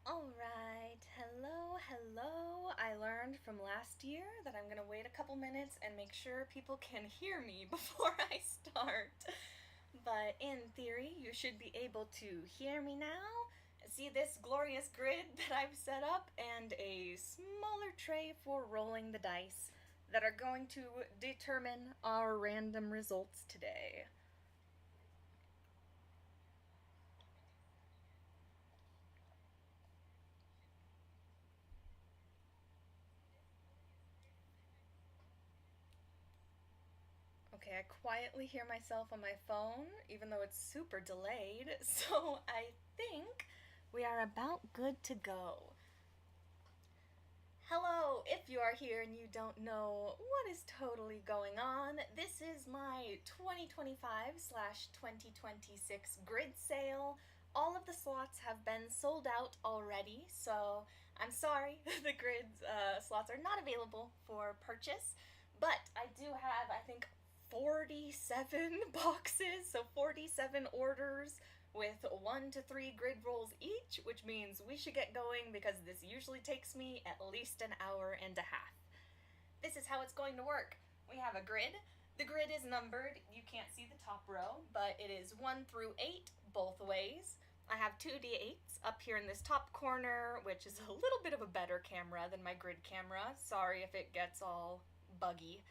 Alright, hello. I learned from last year that I'm gonna wait a couple minutes and make sure people can hear me before I start. But in theory, you should be able to hear me now, see this glorious grid that I've set up, and a smaller tray for rolling the dice that are going to determine our random results today. Okay, I quietly hear myself on my phone, even though it's super delayed, so I think we are about good to go. Hello, if you are here and you don't know what is totally going on, this is my 2025/2026 grid sale. All of the slots have been sold out already, so I'm sorry the grid slots are not available for purchase, but I do have, I think, 47 boxes, so 47 orders with 1 to 3 grid rolls each, which means we should get going because this usually takes me at least an hour and a half. This is how it's going to work. We have a grid. The grid is numbered. You can't see the top row, but it is 1 through 8 both ways. I have 2d8s up here in this top corner, which is a little bit of a better camera than my grid camera. Sorry if it gets all buggy.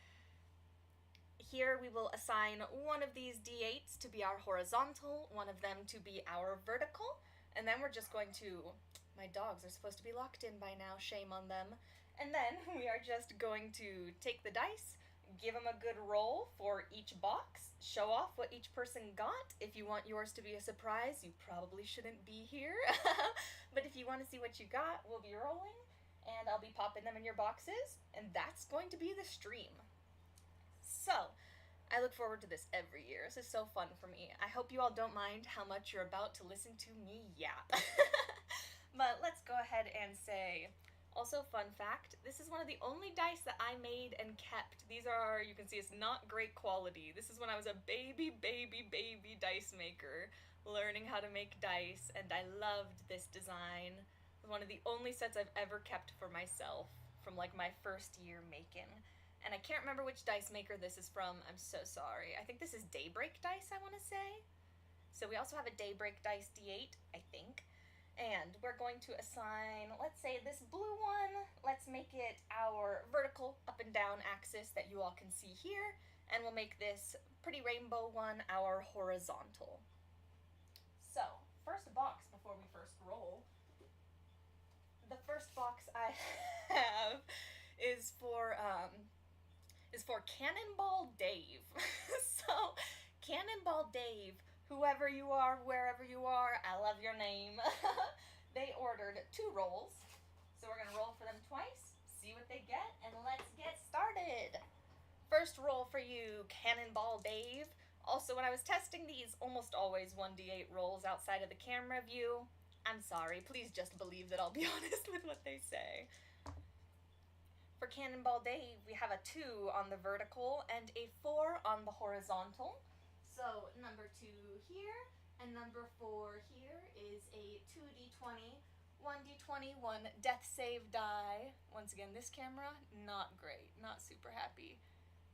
Here we will assign one of these d8s to be our horizontal, one of them to be our vertical, and then we're just going to... My dogs are supposed to be locked in by now, shame on them. And then we are just going to take the dice, give them a good roll for each box, show off what each person got. If you want yours to be a surprise, you probably shouldn't be here. But if you want to see what you got, we'll be rolling, and I'll be popping them in your boxes, and that's going to be the stream. So, I look forward to this every year. This is so fun for me. I hope you all don't mind how much you're about to listen to me yap. But let's go ahead and say, also fun fact, this is one of the only dice that I made and kept. These are, you can see it's not great quality. This is when I was a baby dice maker, learning how to make dice, and I loved this design. It's one of the only sets I've ever kept for myself from like my first year making. And I can't remember which dice maker this is from. I'm so sorry. I think this is Daybreak Dice, I want to say. So we also have a Daybreak Dice D8, I think. And we're going to assign, let's say this blue one, let's make it our vertical up and down axis that you all can see here. And we'll make this pretty rainbow one our horizontal. So, first box before we first roll. The first box I have is for Cannonball Dave. So, Cannonball Dave, whoever you are, wherever you are, I love your name. They ordered 2 rolls. So we're going to roll for them twice, see what they get, and let's get started. First roll for you, Cannonball Dave. Also, when I was testing these, almost always 1d8 rolls outside of the camera view. I'm sorry, please just believe that I'll be honest with what they say. For Cannonball Dave, we have a 2 on the vertical and a 4 on the horizontal. So number 2 here and number 4 here is a 2d20, 1d20, 1 death save die. Once again, this camera, not great, not super happy.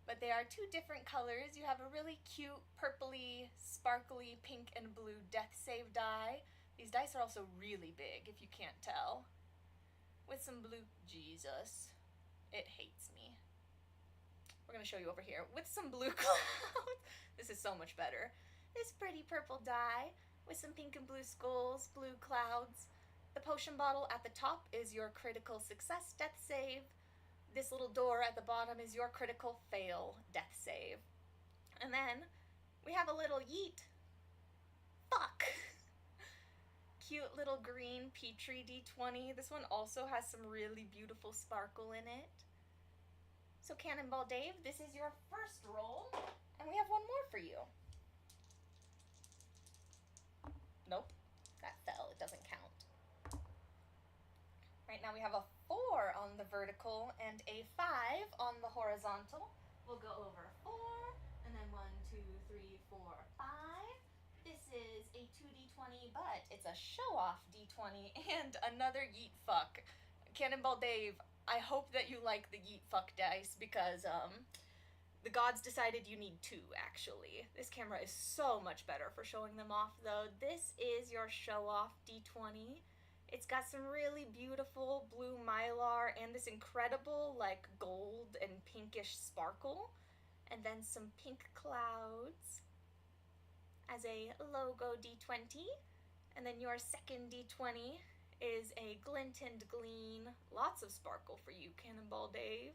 But they are 2 different colors. You have a really cute purpley, sparkly pink and blue death save die. These dice are also really big, if you can't tell. With some blue... Jesus. It hates me. We're going to show you over here with some blue clouds. This is so much better. This pretty purple die with some pink and blue skulls, blue clouds. The potion bottle at the top is your critical success death save. This little door at the bottom is your critical fail death save. And then we have a little yeet. Fuck. Cute little green Petri D20. This one also has some really beautiful sparkle in it. So Cannonball Dave, this is your first roll, and we have one more for you. Nope, that fell, it doesn't count. Right now we have a 4 on the vertical and a 5 on the horizontal. We'll go over 4, and then 1, 2, 3, 4, 5. This is a 2d20 but it's a show-off D20 and another Yeet Fuck. Cannonball Dave, I hope that you like the Yeet Fuck dice because, the gods decided you need two, actually. This camera is so much better for showing them off, though. This is your show-off D20. It's got some really beautiful blue mylar and this incredible, like, gold and pinkish sparkle. And then some pink clouds as a logo D20. And then your second D20 is a glint and gleam, lots of sparkle for you, Cannonball Dave,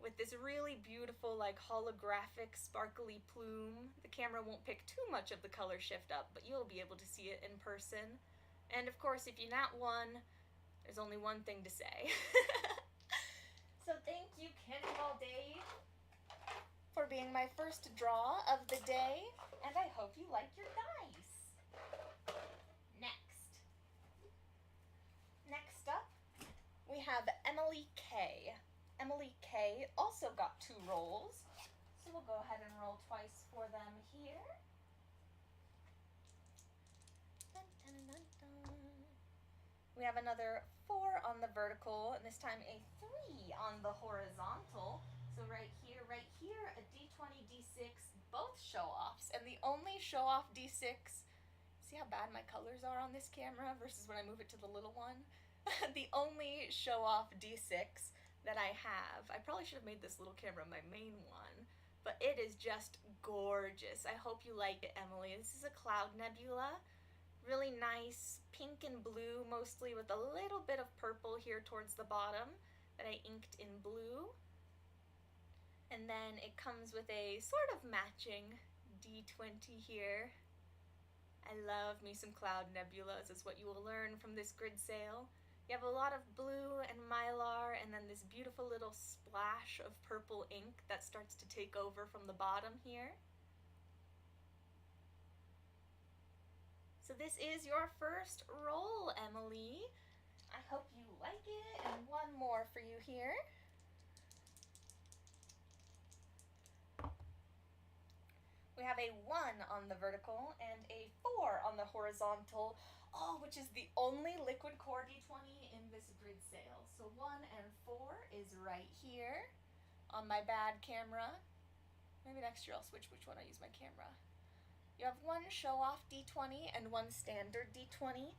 with this really beautiful, like, holographic sparkly plume. The camera won't pick too much of the color shift up, but you'll be able to see it in person. And of course, if you're not one, there's only one thing to say. So thank you, Cannonball Dave, for being my first draw of the day, and I hope you like your dice. Next up, we have Emily K. Emily K also got 2 rolls, so we'll go ahead and roll twice for them here. Dun, dun, dun, dun. We have another 4 on the vertical, and this time a 3 on the horizontal. So right here, a D20, D6, both show-offs, and the only show-off D6, see how bad my colors are on this camera versus when I move it to the little one? The only show-off D6 that I have. I probably should have made this little camera my main one, but it is just gorgeous. I hope you like it, Emily. This is a cloud nebula. Really nice pink and blue, mostly with a little bit of purple here towards the bottom that I inked in blue. And then it comes with a sort of matching D20 here. I love me some cloud nebulas, is what you will learn from this grid sale. You have a lot of blue and mylar, and then this beautiful little splash of purple ink that starts to take over from the bottom here. So this is your first roll, Emily. I hope you like it, and one more for you here. We have a 1 on the vertical and a 4 on the horizontal, which is the only liquid core D20 in this grid sale. So 1 and 4 is right here on my bad camera. Maybe next year I'll switch which one I use my camera. You have 1 show-off D20 and 1 standard D20.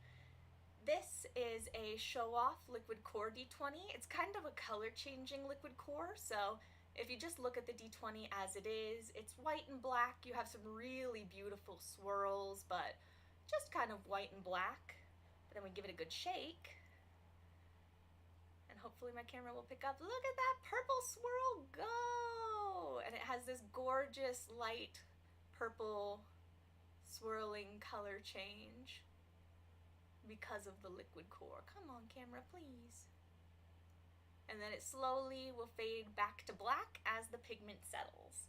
This is a show-off liquid core D20. It's kind of a color-changing liquid core, so if you just look at the D20 as it is, it's white and black. You have some really beautiful swirls, but just kind of white and black. But then we give it a good shake, and hopefully my camera will pick up. Look at that purple swirl go! And it has this gorgeous light purple swirling color change because of the liquid core. Come on, camera, please. And then it slowly will fade back to black as the pigment settles.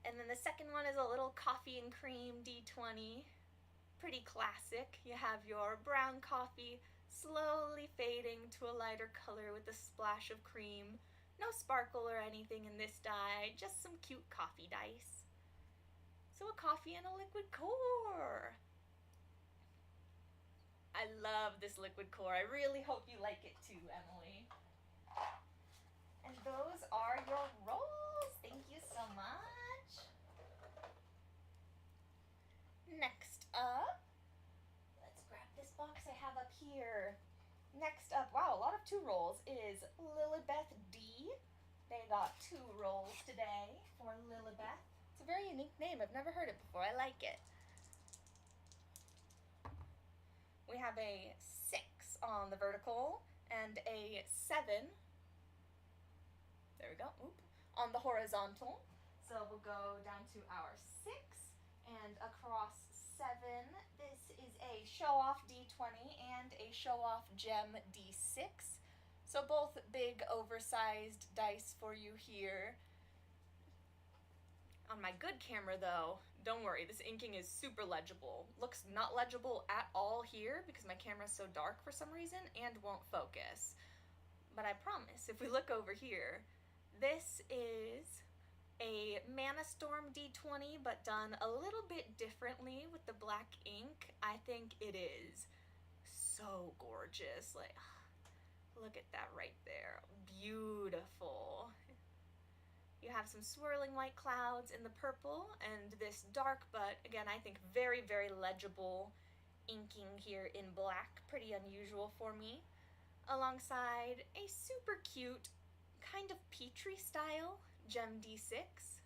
And then the second one is a little coffee and cream D20. Pretty classic. You have your brown coffee slowly fading to a lighter color with a splash of cream. No sparkle or anything in this die, just some cute coffee dice. So a coffee and a liquid core. I love this liquid core. I really hope you like it too, Emily. And those are your rolls. Thank you so much. Next up, let's grab this box I have up here. Next up, wow, a lot of 2 rolls, is Lilibeth D. They got 2 rolls today for Lilibeth. It's a very unique name. I've never heard it before. I like it. We have a 6 on the vertical and a 7. There we go. Oop. On the horizontal. So we'll go down to our 6 and across 7. This is a show-off D20 and a show-off gem D6. So both big oversized dice for you here. On my good camera though, don't worry, this inking is super legible. Looks not legible at all here because my camera's so dark for some reason and won't focus. But I promise, if we look over here, this is a Mana Storm D20, but done a little bit differently with the black ink. I I think it is so gorgeous. Like, look at that right there. Beautiful. You have some swirling white clouds in the purple and this dark, but again, I think very, very legible inking here in black. Pretty unusual for me. Alongside a super cute, kind of Petri style Gem D6.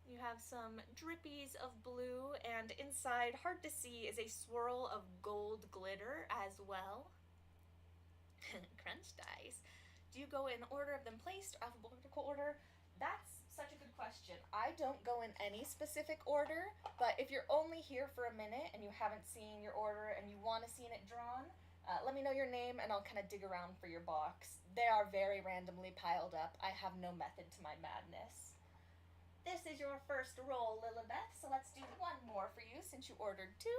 You have some drippies of blue, and inside, hard to see, is a swirl of gold glitter as well. Crunch dice. Do you go in order of them placed, alphabetical order? That's such a good question. I don't go in any specific order, but if you're only here for a minute and you haven't seen your order and you want to see it drawn, let me know your name and I'll kind of dig around for your box. They are very randomly piled up. I have no method to my madness. This is your first roll, Lilibeth, so let's do one more for you since you ordered 2.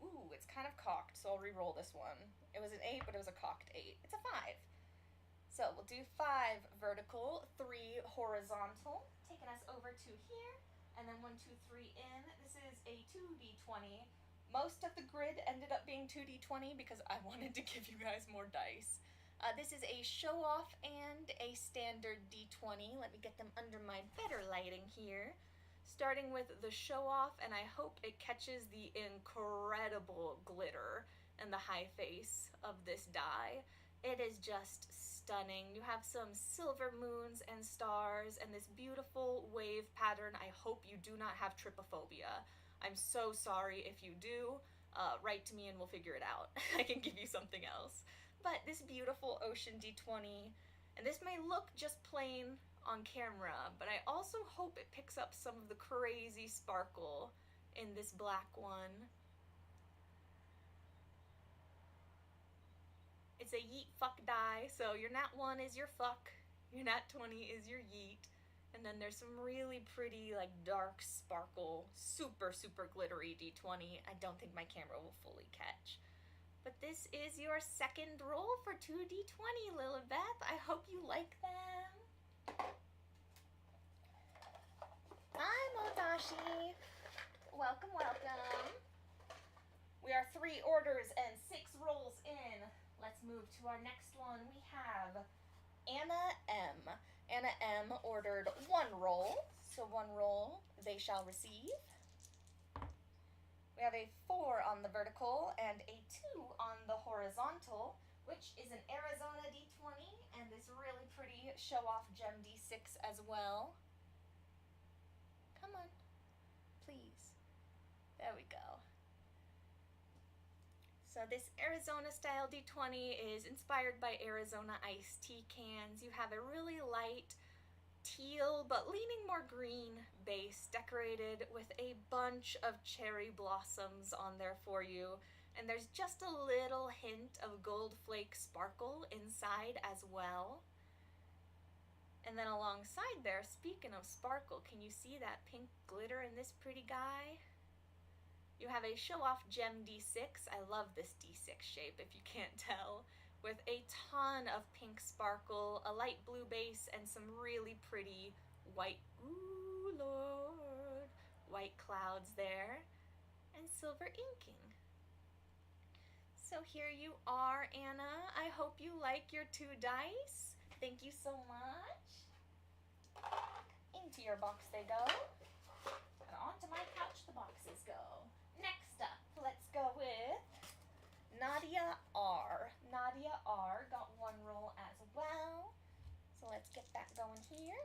Ooh, it's kind of cocked, so I'll re-roll this one. It was an 8, but it was a cocked 8. It's a 5. So we'll do 5 vertical, 3 horizontal, taking us over to here, and then 1, 2, 3 in. This is a 2d20. Most of the grid ended up being 2d20 because I wanted to give you guys more dice. This is a show off and a standard d20. Let me get them under my better lighting here. Starting with the show off, and I hope it catches the incredible glitter and the high face of this die. It is just stunning. You have some silver moons and stars and this beautiful wave pattern. I hope you do not have trypophobia. I'm so sorry if you do. Write to me and we'll figure it out. I can give you something else. But this beautiful ocean D20, and this may look just plain on camera, but I also hope it picks up some of the crazy sparkle in this black one. It's a yeet fuck die, so your nat 1 is your fuck, your nat 20 is your yeet, and then there's some really pretty like dark sparkle, super glittery D20. I don't think my camera will fully catch. But this is your second roll for 2d20, Lilibeth. I hope you like them. Hi, Modashi. Welcome, welcome. We are 3 orders and 6 rolls in. Let's move to our next one. We have Anna M. Anna M ordered 1 roll, so 1 roll they shall receive. We have a 4 on the vertical and a 2 on the horizontal, which is an Arizona D20 and this really pretty show-off Gem D6 as well. Come on, please. There we go. So this Arizona style D20 is inspired by Arizona iced tea cans. You have a really light teal but leaning more green base decorated with a bunch of cherry blossoms on there for you, and there's just a little hint of gold flake sparkle inside as well. And then alongside there, speaking of sparkle, can you see that pink glitter in this pretty guy? You have a show-off Gem D6. I love this D6 shape if you can't tell, with a ton of pink sparkle, a light blue base, and some really pretty white, ooh lord, white clouds there, and silver inking. So here you are, Anna. I hope you like your 2 dice. Thank you so much. Into your box they go, and onto my couch the boxes go. Next up, let's go with Nadia R. Nadia R got 1 roll as well. So let's get that going here.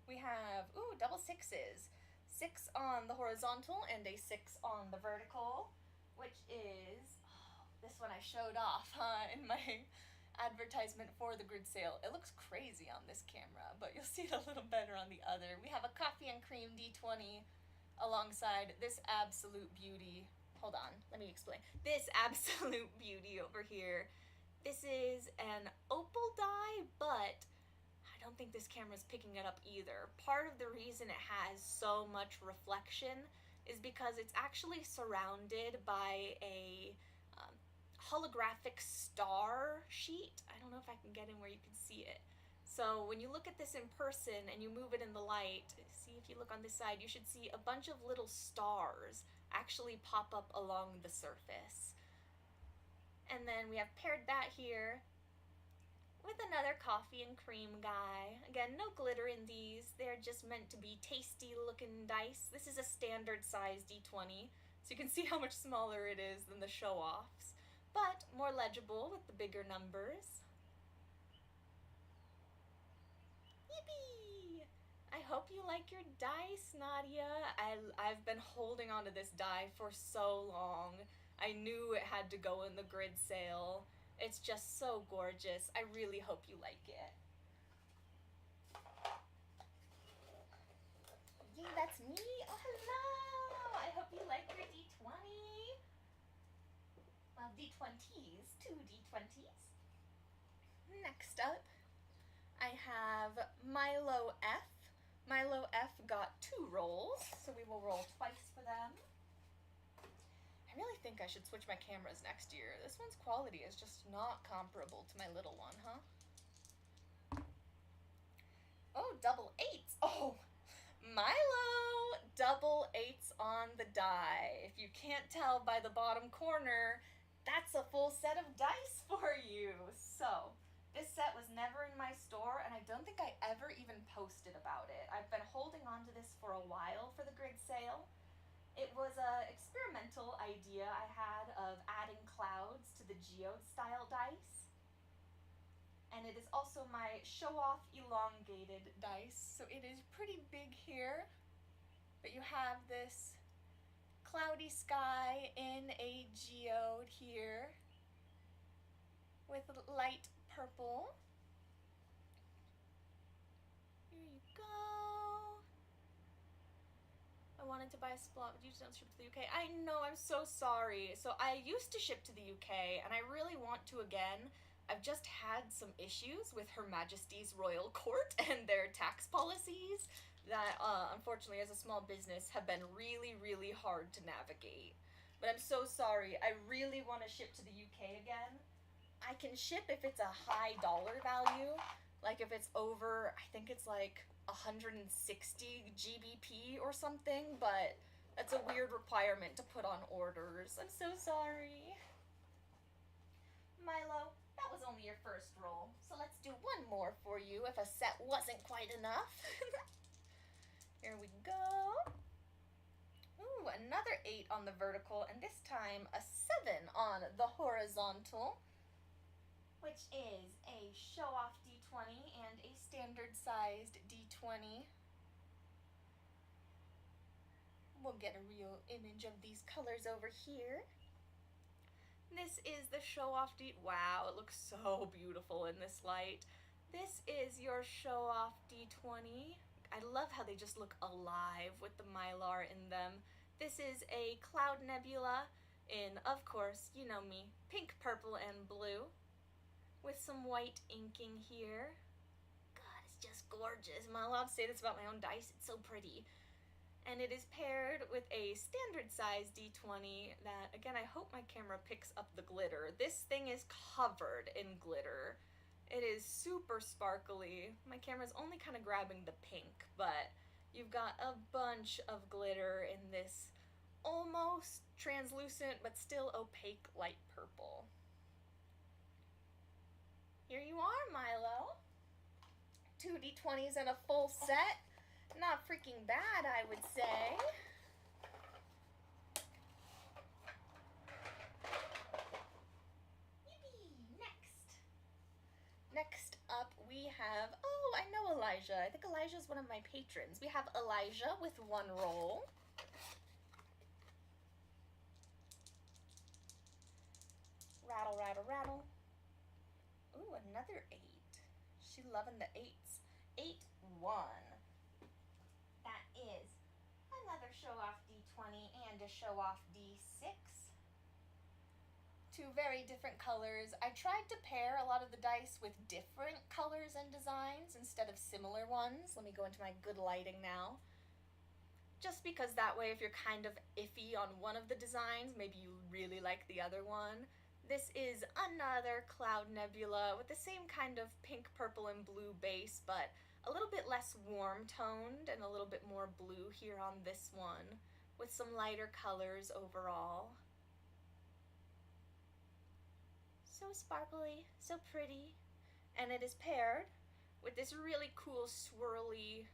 We have, ooh, double 6s. 6 on the horizontal and a 6 on the vertical, which is, oh, this one I showed off in my advertisement for the grid sale. It looks crazy on this camera, but you'll see it a little better on the other. We have a coffee and cream D20 alongside this absolute beauty. Hold on, let me explain. This absolute beauty over here. This is an opal dye, but I don't think this camera's picking it up either. Part of the reason it has so much reflection is because it's actually surrounded by a holographic star sheet. I don't know if I can get in where you can see it. So when you look at this in person and you move it in the light, see if you look on this side, you should see a bunch of little stars actually pop up along the surface. And then we have paired that here with another coffee and cream guy. Again, no glitter in these. They're just meant to be tasty looking dice. This is a standard size D20, so you can see how much smaller it is than the show-offs, but more legible with the bigger numbers. Yippee! I hope you like your dice, Nadia. I've been holding onto this die for so long. I knew it had to go in the grid sale. It's just so gorgeous. I really hope you like it. Yay, that's me. Oh, hello. I hope you like your D20. Well, D20s. 2 D20s. Next up, I have Milo F. Milo F got 2 rolls, so we will roll twice for them. I really think I should switch my cameras next year. This one's quality is just not comparable to my little one, huh? Oh, double 8s. Oh, Milo! Double 8s on the die. If you can't tell by the bottom corner, that's a full set of dice for you. So, this set was never in my store, and I don't think I ever even posted about it. I've been holding on to this for a while for the grid sale. It was an experimental idea I had of adding clouds to the geode style dice. And it is also my show-off elongated dice, so it is pretty big here. But you have this cloudy sky in a geode here with light purple. Here you go. I wanted to buy a Splot, but you just don't ship to the UK. I know, I'm so sorry. So I used to ship to the UK, and I really want to again. I've just had some issues with Her Majesty's Royal Court and their tax policies that, unfortunately, as a small business, have been really, really hard to navigate. But I'm so sorry. I really want to ship to the UK again. I can ship if it's a high dollar value, like if it's over, I think it's like 160 GBP or something, but that's a weird requirement to put on orders. I'm so sorry. Milo, that was only your first roll, so let's do one more for you if a set wasn't quite enough. Here we go. Ooh, another 8 on the vertical, and this time a 7 on the horizontal, which is a show-off D20 and a standard-sized D20. We'll get a real image of these colors over here. This is the show-off wow, it looks so beautiful in this light. This is your show-off D20. I love how they just look alive with the mylar in them. This is a cloud nebula in, of course, you know me, pink, purple, and blue, with some white inking here. God, it's just gorgeous. Am I allowed to say this about my own dice? It's so pretty. And it is paired with a standard size D20 that, again, I hope my camera picks up the glitter. This thing is covered in glitter. It is super sparkly. My camera's only kind of grabbing the pink, but you've got a bunch of glitter in this almost translucent but still opaque light purple. Here you are, Milo. 2 D20s and a full set. Not freaking bad, I would say. Yippee! Next up we have, oh, I know Elijah. I think Elijah's one of my patrons. We have Elijah with 1 roll. Rattle, rattle, rattle. Ooh, another 8. She loving the 8s. 8-1. That is another show-off D20 and a show-off D6. 2 very different colors. I tried to pair a lot of the dice with different colors and designs instead of similar ones. Let me go into my good lighting now. Just because that way, if you're kind of iffy on one of the designs, maybe you really like the other one, This is another cloud nebula with the same kind of pink, purple, and blue base, but a little bit less warm toned and a little bit more blue here on this one, with some lighter colors overall. So sparkly, so pretty, and it is paired with this really cool swirly.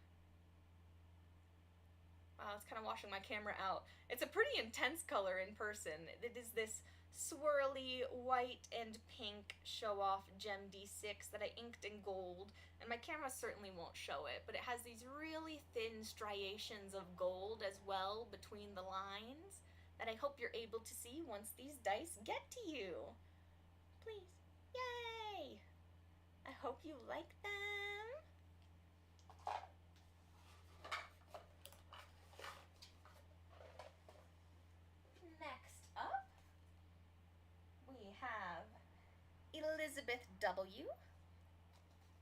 Wow, it's kind of washing my camera out. It's a pretty intense color in person. It is this swirly white and pink show-off Gem D6 that I inked in gold, and my camera certainly won't show it, but it has these really thin striations of gold as well between the lines that I hope you're able to see once these dice get to you. Please. Yay! I hope you like them. Next up, we have Elizabeth W.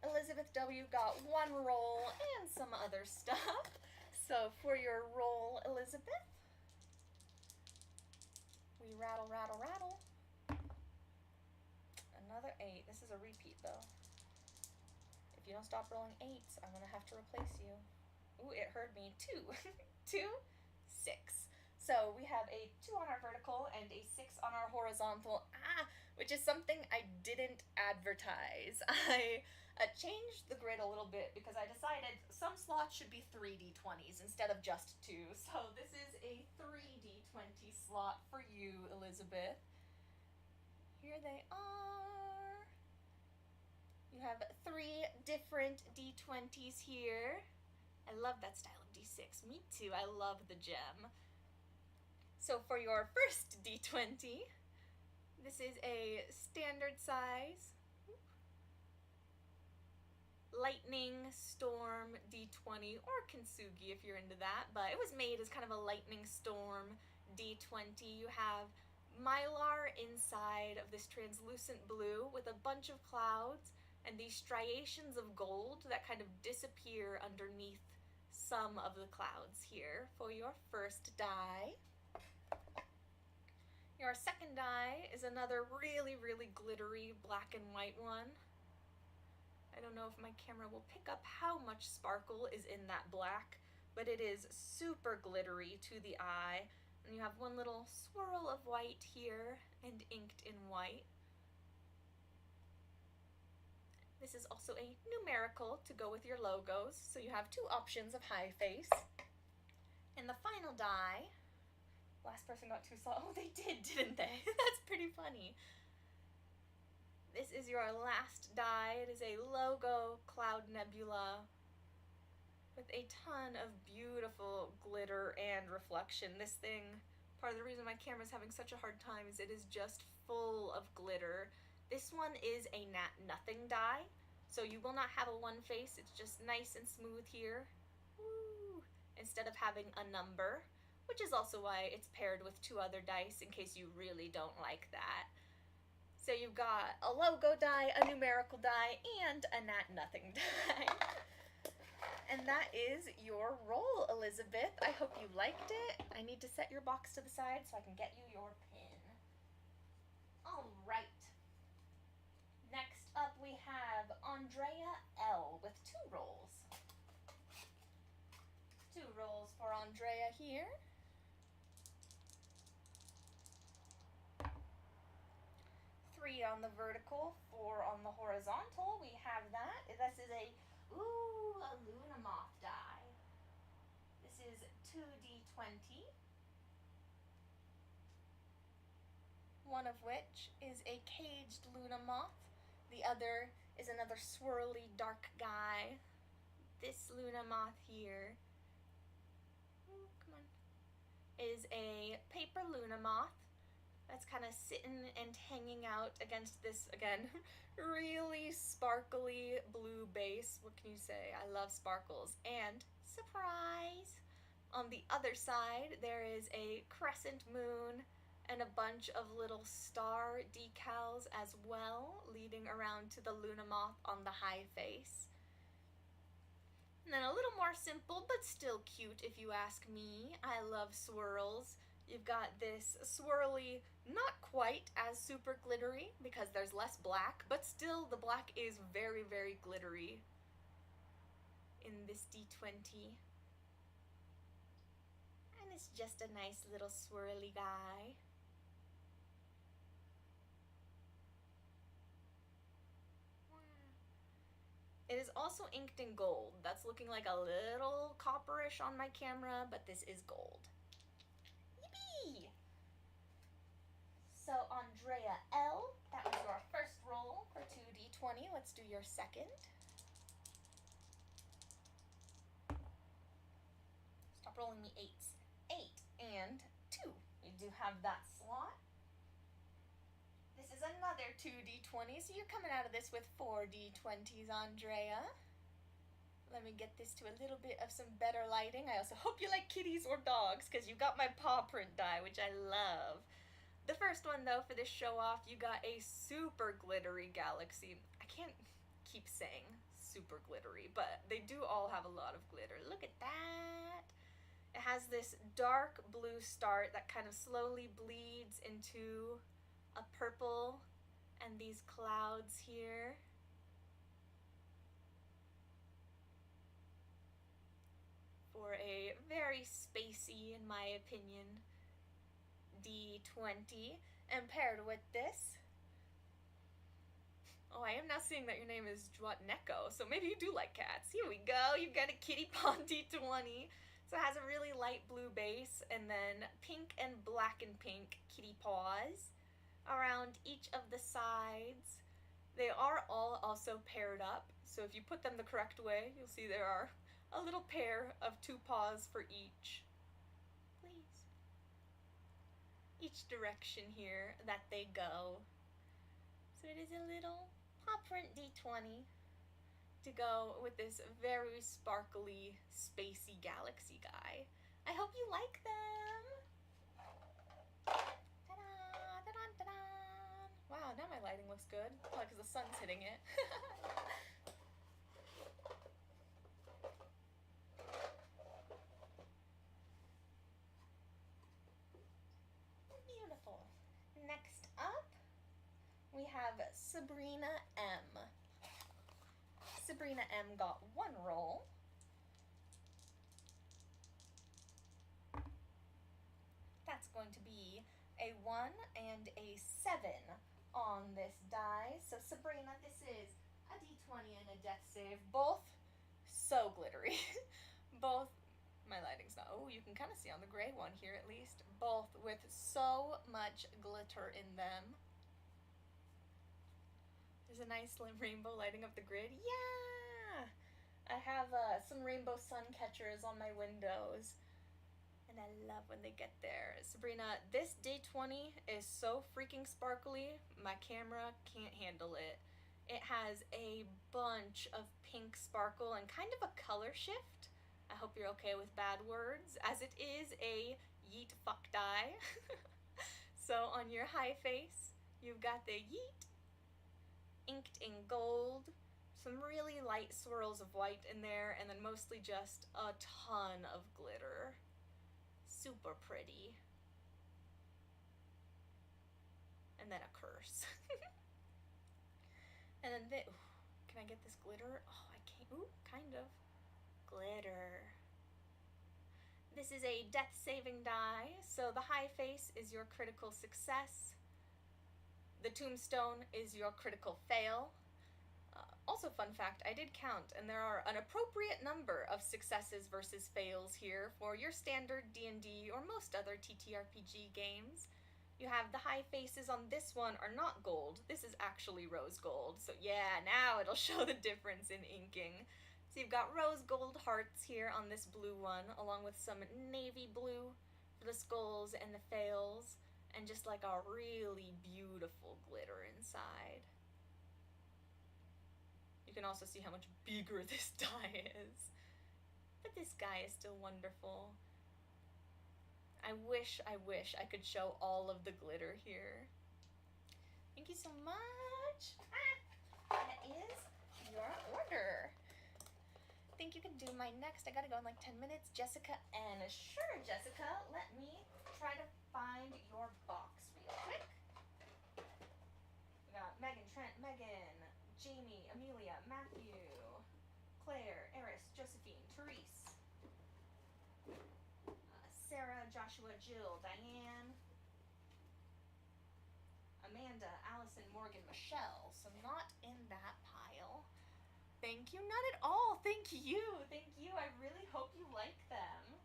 Elizabeth W. got one roll and some other stuff. So for your roll, Elizabeth, we rattle, rattle, rattle. Another 8. This is a repeat though. If you don't stop rolling 8s, I'm gonna have to replace you. Ooh, it heard me. 2. 2, 6. So we have a 2 on our vertical and a 6 on our horizontal, which is something I didn't advertise. I changed the grid a little bit because I decided some slots should be 3 D20s instead of just 2. So this is a 3 D20 slot for you, Elizabeth. Here they are. You have 3 different D20s here. I love that style of D6. Me too. I love the gem. So for your first D20, this is a standard size Lightning Storm D20, or Kintsugi if you're into that, but it was made as kind of a Lightning Storm D20. You have Mylar inside of this translucent blue with a bunch of clouds and these striations of gold that kind of disappear underneath some of the clouds here for your first die. Your second die is another really, really glittery black and white one. I don't know if my camera will pick up how much sparkle is in that black, but it is super glittery to the eye. And you have one little swirl of white here and inked in white. This is also a numerical to go with your logos, so you have 2 options of high face. And the final die, last person got 2 slots. Oh, they did, didn't they? That's pretty funny. This is your last die. It is a logo cloud nebula with a ton of beautiful glitter and reflection. This thing, part of the reason my camera's having such a hard time is it is just full of glitter. This one is a nothing die, so you will not have a 1 face. It's just nice and smooth here. Woo! Instead of having a number, which is also why it's paired with 2 other dice in case you really don't like that. So you've got a logo die, a numerical die, and a nothing die. And that is your roll, Elizabeth. I hope you liked it. I need to set your box to the side so I can get you your pin. All right. Next up we have Andrea L. with 2 rolls. 2 rolls for Andrea here. 3 on the vertical, 4 on the horizontal. We have that. This is a Luna Moth die. This is 2D20. One of which is a caged Luna Moth. The other is another swirly dark guy. This Luna Moth here, come on, is a paper Luna Moth that's kind of sitting and hanging out against this, again, really sparkly blue base. What can you say? I love sparkles. And surprise! On the other side, there is a crescent moon and a bunch of little star decals as well, leading around to the Luna Moth on the high face. And then a little more simple, but still cute if you ask me. I love swirls. You've got this swirly Not quite as super glittery because there's less black, but still the black is very, very glittery in this D20. And it's just a nice little swirly guy. It is also inked in gold. That's looking like a little copperish on my camera, but this is gold. Yippee! So Andrea L, that was your first roll for 2d20. Let's do your second. Stop rolling me 8s. 8 and 2. You do have that slot. This is another 2d20, so you're coming out of this with 4d20s, Andrea. Let me get this to a little bit of some better lighting. I also hope you like kitties or dogs, because you got my paw print die, which I love. The first one, though, for this show-off, you got a super glittery galaxy. I can't keep saying super glittery, but they do all have a lot of glitter. Look at that! It has this dark blue start that kind of slowly bleeds into a purple and these clouds here. For a very spacey, in my opinion, D20. And paired with this, oh, I am now seeing that your name is Dwatneko, so maybe you do like cats. Here we go, you've got a kitty paw D20. So it has a really light blue base and then pink and black and pink kitty paws around each of the sides. They are all also paired up, so if you put them the correct way, you'll see there are a little pair of 2 paws for each. Please. Each direction here that they go. So it is a little paw print D20 to go with this very sparkly, spacey galaxy guy. I hope you like them! Ta-da! Ta-da! Ta-da! Wow, now my lighting looks good. Probably because the sun's hitting it. Beautiful. Next up, we have Sabrina M. Sabrina M got 1 roll. That's going to be a 1 and a 7 on this die. So Sabrina, this is a D20 and a death save. Both so glittery. Both, my lighting's not, oh, you can kind of see on the gray one here at least. Both with so much glitter in them. There's a nice rainbow lighting up the grid. Yeah! I have some rainbow sun catchers on my windows. And I love when they get there. Sabrina, this D20 is so freaking sparkly, my camera can't handle it. It has a bunch of pink sparkle and kind of a color shift. I hope you're okay with bad words, as it is a yeet fuck die. So on your high face, you've got the yeet, inked in gold, some really light swirls of white in there, and then mostly just a ton of glitter. Super pretty. And then a curse. And then can I get this glitter? Oh, I can't. Ooh, kind of. Glitter. This is a death saving die, so the high face is your critical success. The tombstone is your critical fail. Also, fun fact, I did count, and there are an appropriate number of successes versus fails here for your standard D&D or most other TTRPG games. You have the high faces on this one are not gold. This is actually rose gold. So yeah, now it'll show the difference in inking. So you've got rose gold hearts here on this blue one, along with some navy blue for the skulls and the fails, and just like a really beautiful glitter inside. You can also see how much bigger this die is. But this guy is still wonderful. I wish I could show all of the glitter here. Thank you so much. That is your order. I think you can do my next. I gotta go in like 10 minutes. Jessica N. Sure, Jessica. Let me try to find your box real quick. Megan, Trent, Megan, Jamie, Amelia, Matthew, Claire, Eris, Josephine, Therese, Sarah, Joshua, Jill, Diane, Amanda, Allison, Morgan, Michelle. So not in that pile. Thank you, not at all. Thank you. Thank you. I really hope you like them.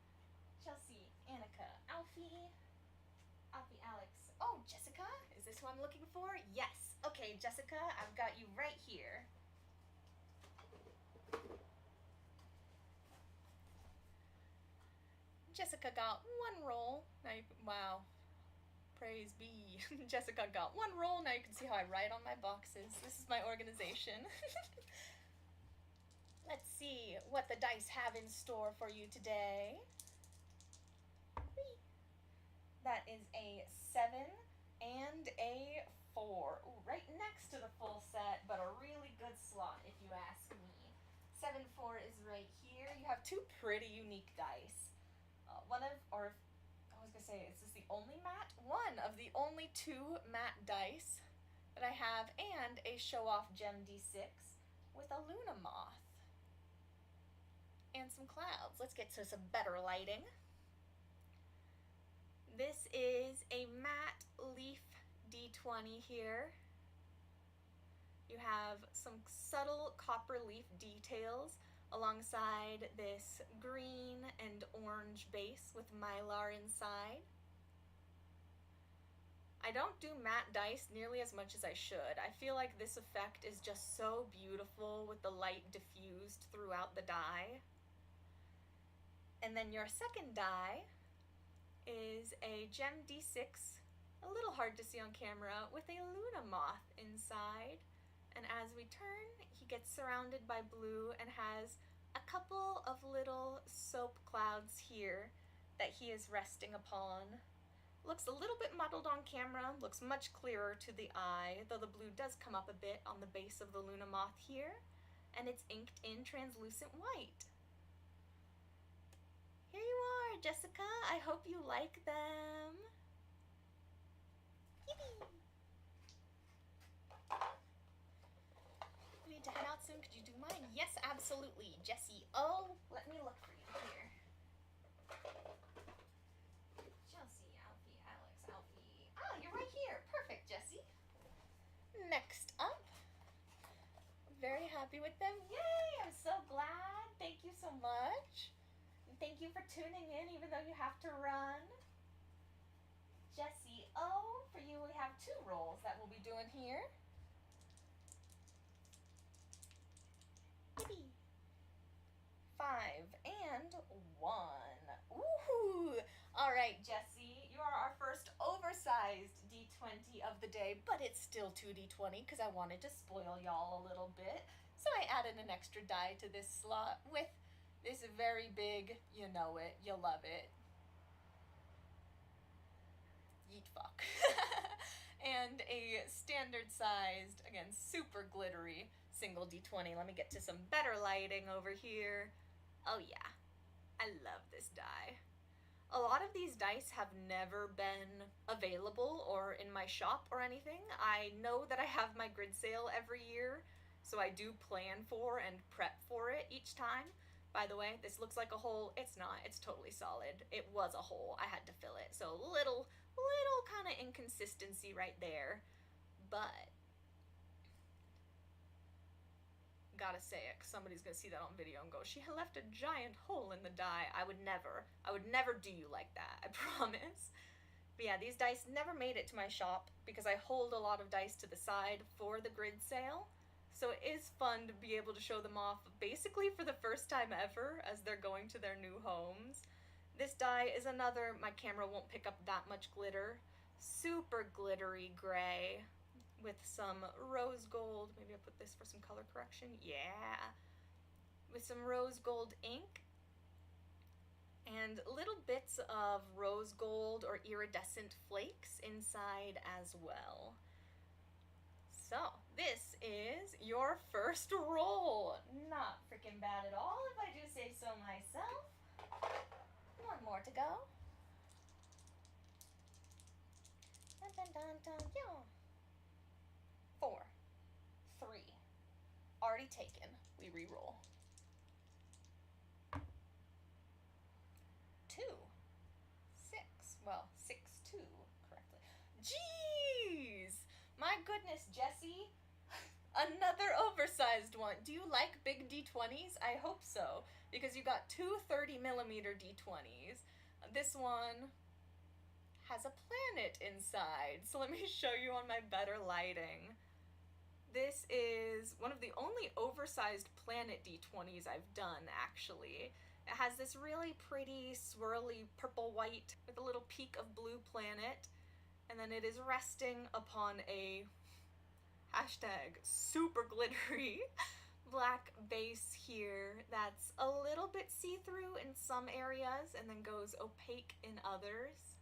Chelsea, Annika, Alfie, Alex. Oh, Jessica? Is this who I'm looking for? Yes. Okay, Jessica, I've got you right here. Jessica got one roll. Now wow. Praise be. Jessica got one roll. Now you can see how I write on my boxes. This is my organization. Let's see what the dice have in store for you today. That is a 7 and a 4. Ooh, right next to the full set, but a really good slot if you ask me. 7-4 is right here. You have two pretty unique dice. Is this the only matte? One of the only 2 matte dice that I have, and a show-off gem D6 with a Luna moth. And some clouds. Let's get to some better lighting. This is a matte leaf D20 here. You have some subtle copper leaf details alongside this green and orange base with mylar inside. I don't do matte dice nearly as much as I should. I feel like this effect is just so beautiful with the light diffused throughout the die. And then your second die is a gem D6, a little hard to see on camera, with a Luna moth inside. And as we turn, he gets surrounded by blue and has a couple of little soap clouds here that he is resting upon. Looks a little bit muddled on camera, looks much clearer to the eye, though the blue does come up a bit on the base of the Luna moth here, and it's inked in translucent white. Here you are, Jessica. I hope you like them. Yippee! You need to head out soon. Could you do mine? Yes, absolutely. Jessie O. Let me look for you here. Chelsea, Alfie, Alex, Alfie. Ah, you're right here. Perfect, Jessie. Next up. Very happy with them. Yay! I'm so glad. Thank you so much. Thank you for tuning in, even though you have to run. Jessie O, for you we have 2 rolls that we'll be doing here. Yippee. 5 and 1. Ooh! All right, Jessie, you are our first oversized D20 of the day, but it's still 2 D20 because I wanted to spoil y'all a little bit. So I added an extra die to this slot with this very big, you know it, you love it, yeet fuck, and a standard sized, again, super glittery single D20. Let me get to some better lighting over here. Oh yeah, I love this die. A lot of these dice have never been available or in my shop or anything. I know that I have my grid sale every year, so I do plan for and prep for it each time. By the way, this looks like a hole. It's not. It's totally solid. It was a hole. I had to fill it. So little kind of inconsistency right there. But gotta say it, 'cause somebody's gonna see that on video and go, she left a giant hole in the die. I would never do you like that. I promise. But yeah, these dice never made it to my shop because I hold a lot of dice to the side for the grid sale. So it is fun to be able to show them off basically for the first time ever as they're going to their new homes. This die is another, my camera won't pick up that much glitter, super glittery gray with some rose gold. Maybe I'll put this for some color correction. Yeah. With some rose gold ink and little bits of rose gold or iridescent flakes inside as well. So, this is your first roll. Not freaking bad at all, if I do say so myself. 1 more to go. Dun, dun, dun, dun, yeah. 4. already taken. We re-roll. 2, 6. Well, 6, 2 correctly. Jeez! My goodness, Jessie. Another oversized one. Do you like big D20s? I hope so, because you got two 30mm D20s. This one has a planet inside, so let me show you on my better lighting. This is one of the only oversized planet D20s I've done, actually. It has this really pretty, swirly purple-white with a little peak of blue planet, and then it is resting upon a hashtag super glittery black base here that's a little bit see-through in some areas and then goes opaque in others.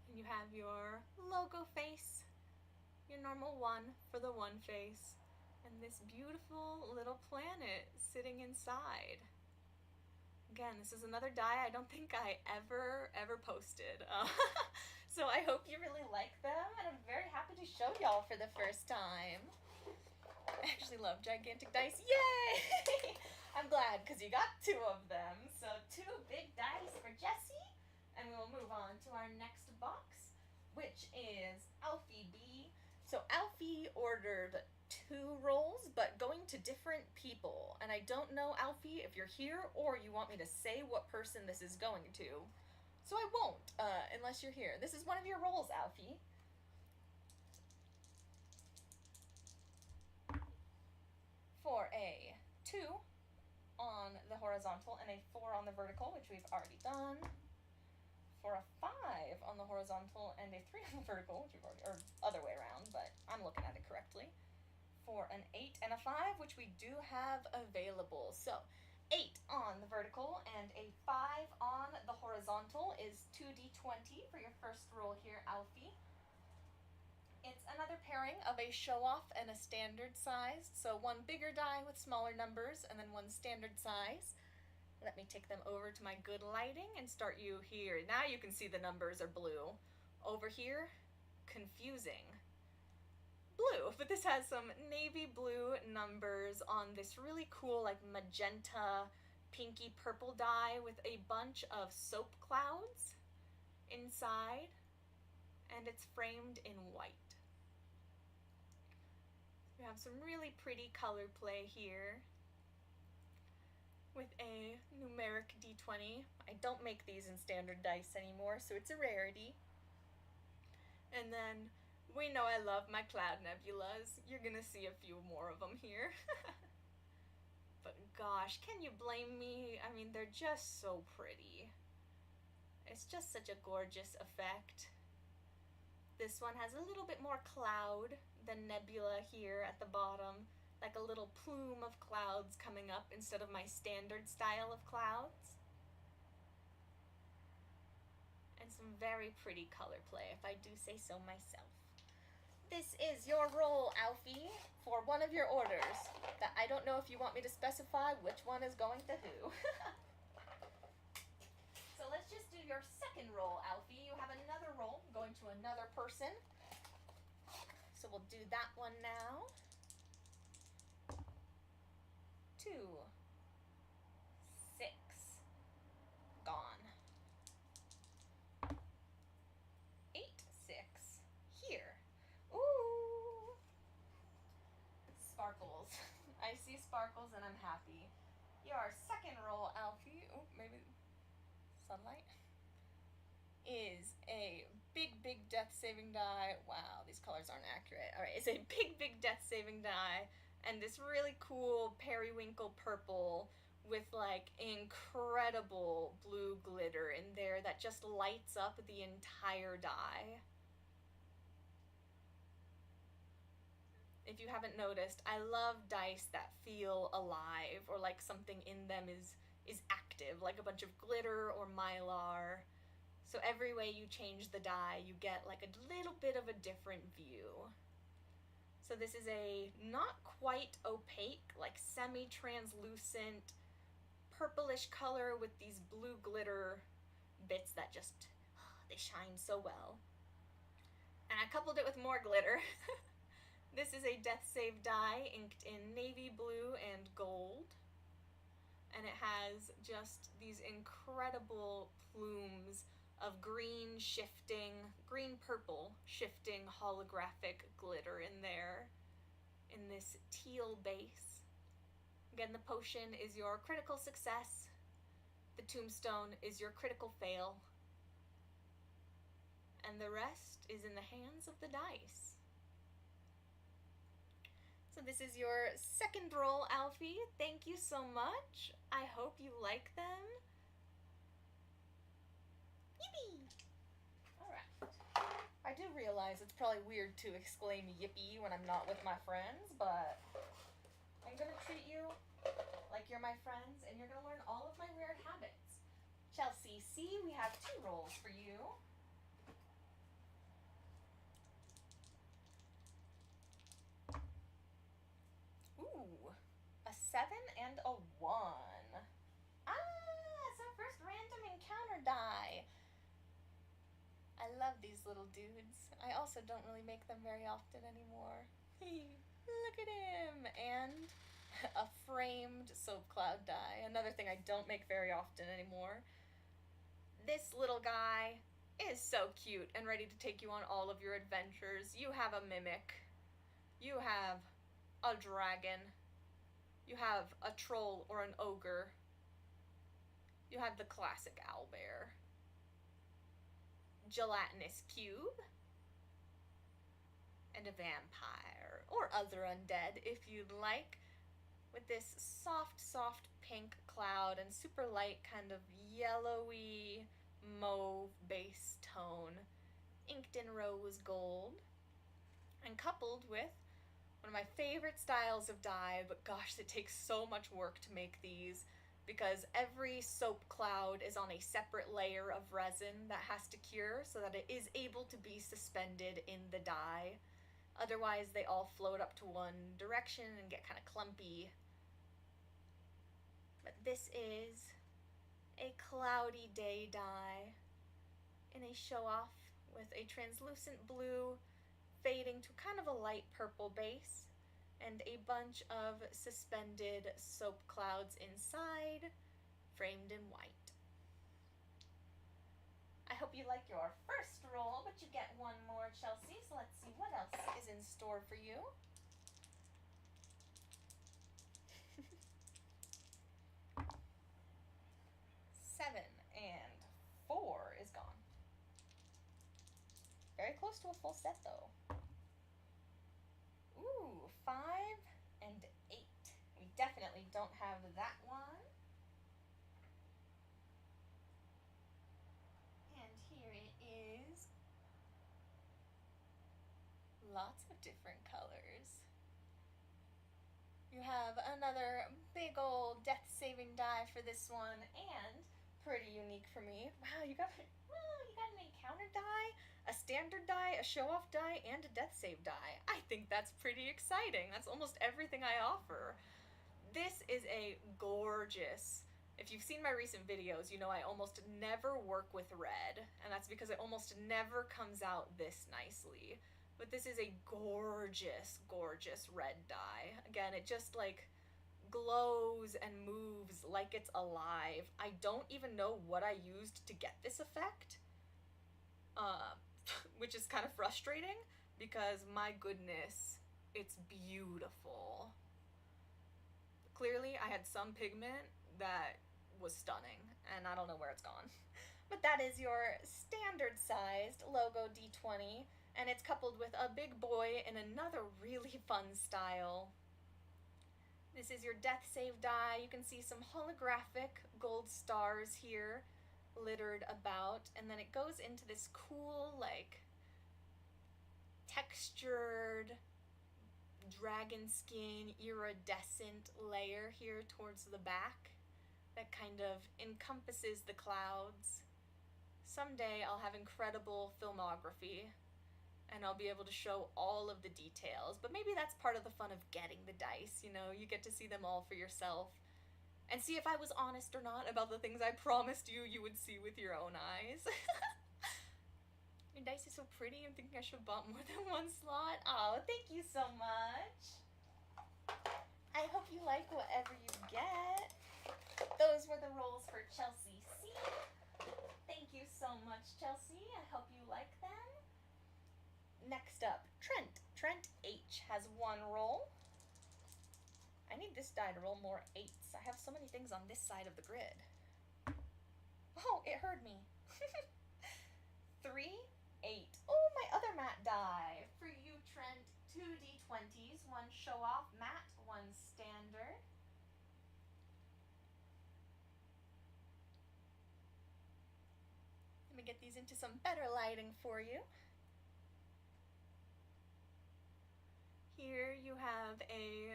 And you have your logo face, your normal one for the one face, and this beautiful little planet sitting inside. Again, this is another die I don't think I ever posted. So I hope you really like them, and I'm very happy to show y'all for the first time. I actually love gigantic dice. Yay! I'm glad, because you got 2 of them. So 2 big dice for Jessie, and we will move on to our next box, which is Alfie B. So Alfie ordered 2 rolls, but going to different people. And I don't know, Alfie, if you're here or you want me to say what person this is going to. So I won't, unless you're here. This is one of your rolls, Alfie. For a 2 on the horizontal and a 4 on the vertical, which we've already done. For a 5 on the horizontal and a 3 on the vertical, which we've already, or other way around, but I'm looking at it correctly. For an 8 and a 5, which we do have available. So 8 on the vertical and a 5 on the horizontal is 2d20 for your first roll here, Alfie. It's another pairing of a show-off and a standard size. So 1 bigger die with smaller numbers and then 1 standard size. Let me take them over to my good lighting and start you here. Now you can see the numbers are blue. Over here, confusing. Blue, but this has some navy blue numbers on this really cool like magenta pinky purple die with a bunch of soap clouds inside, and it's framed in white. We have some really pretty color play here with a numeric D20. I don't make these in standard dice anymore, so it's a rarity. And then we know I love my cloud nebulas. You're gonna see a few more of them here. But gosh, can you blame me? I mean, they're just so pretty. It's just such a gorgeous effect. This one has a little bit more cloud than nebula here at the bottom, like a little plume of clouds coming up instead of my standard style of clouds. And some very pretty color play, if I do say so myself. This is your roll, Alfie, for one of your orders. That I don't know if you want me to specify which one is going to who. So let's just do your second roll, Alfie. You have another roll going to another person. So we'll do that one now. 2, 6, gone. 8, 6, here. Ooh! Sparkles. I see sparkles and I'm happy. Your second roll, Alfie, oh, maybe sunlight, is a big death saving die. Wow, these colors aren't accurate. All right, it's a big death saving die, and this really cool periwinkle purple with like incredible blue glitter in there that just lights up the entire die. If you haven't noticed, I love dice that feel alive, or like something in them is active, like a bunch of glitter or mylar. So every way you change the die, you get like a little bit of a different view. So this is a not quite opaque, like semi-translucent, purplish color with these blue glitter bits that just, they shine so well. And I coupled it with more glitter. This is a Death Save die inked in navy blue and gold. And it has just these incredible plumes of green purple shifting holographic glitter in there, in this teal base. Again, the potion is your critical success. The tombstone is your critical fail. And the rest is in the hands of the dice. So this is your second roll, Alfie. Thank you so much. I hope you like them. Yippee! Alright. I do realize it's probably weird to exclaim yippee when I'm not with my friends, but I'm gonna treat you like you're my friends, and you're gonna learn all of my weird habits. Chelsea C, we have 2 rolls for you. Ooh, a 7 and a 1. Ah, it's our first random encounter die. I love these little dudes. I also don't really make them very often anymore. Hey, look at him! And a framed soap cloud die. Another thing I don't make very often anymore. This little guy is so cute and ready to take you on all of your adventures. You have a mimic. You have a dragon. You have a troll or an ogre. You have the classic owlbear. Gelatinous cube. And a vampire. Or other undead if you'd like. With this soft pink cloud and super light kind of yellowy mauve base tone, inked in rose gold, and coupled with one of my favorite styles of dye, but gosh, it takes so much work to make these because every soap cloud is on a separate layer of resin that has to cure so that it is able to be suspended in the dye. Otherwise, they all float up to one direction and get kind of clumpy. But this is a cloudy day dye in a show-off with a translucent blue fading to kind of a light purple base and a bunch of suspended soap clouds inside, framed in white. I hope you like your first roll, but you get one more, Chelsea, so let's see what else is in store for you. Seven and 4 is gone. Very close to a full set, though. Ooh, 5 and 8. We definitely don't have that one. And here it is. Lots of different colors. You have another big old death-saving die for this one, and pretty unique for me. Wow, you got an encounter die, a standard die, a show-off die, and a death save die. I think that's pretty exciting. That's almost everything I offer. This is a gorgeous. If you've seen my recent videos, you know I almost never work with red, and that's because it almost never comes out this nicely. But this is a gorgeous, gorgeous red dye. Again, it just like glows and moves like it's alive. I don't even know what I used to get this effect, which is kind of frustrating because my goodness, it's beautiful. Clearly, I had some pigment that was stunning, and I don't know where it's gone. But that is your standard sized logo D20, and it's coupled with a big boy in another really fun style. This is your death save die. You can see some holographic gold stars here littered about, and then it goes into this cool, like, textured dragon skin iridescent layer here towards the back that kind of encompasses the clouds. Someday I'll have incredible filmography and I'll be able to show all of the details, but maybe that's part of the fun of getting the dice, you know? You get to see them all for yourself and see if I was honest or not about the things I promised you would see with your own eyes. dice is so pretty. I'm thinking I should have bought more than one slot. Oh, thank you so much. I hope you like whatever you get. Those were the rolls for Chelsea C. Thank you so much, Chelsea. I hope you like them. Next up, Trent. Trent H has 1 roll. I need this die to roll more 8s. I have so many things on this side of the grid. Oh, it heard me. 3, 8. Oh, my other matte die. For you, Trent, 2 D20s, 1 show off matte, 1 standard. Let me get these into some better lighting for you. Here you have a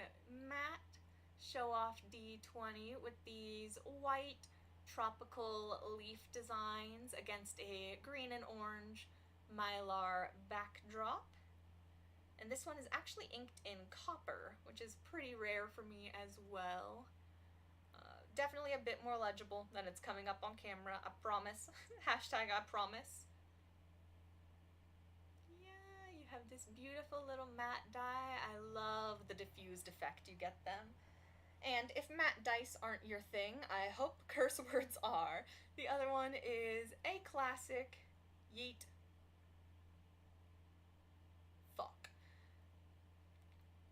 matte show off D20 with these white tropical leaf designs against a green and orange mylar backdrop. And this one is actually inked in copper, which is pretty rare for me as well. Definitely a bit more legible than it's coming up on camera, I promise. Hashtag I promise. Yeah, you have this beautiful little matte die. I love the diffused effect you get them. And if matte dice aren't your thing, I hope curse words are. The other one is a classic yeet fuck.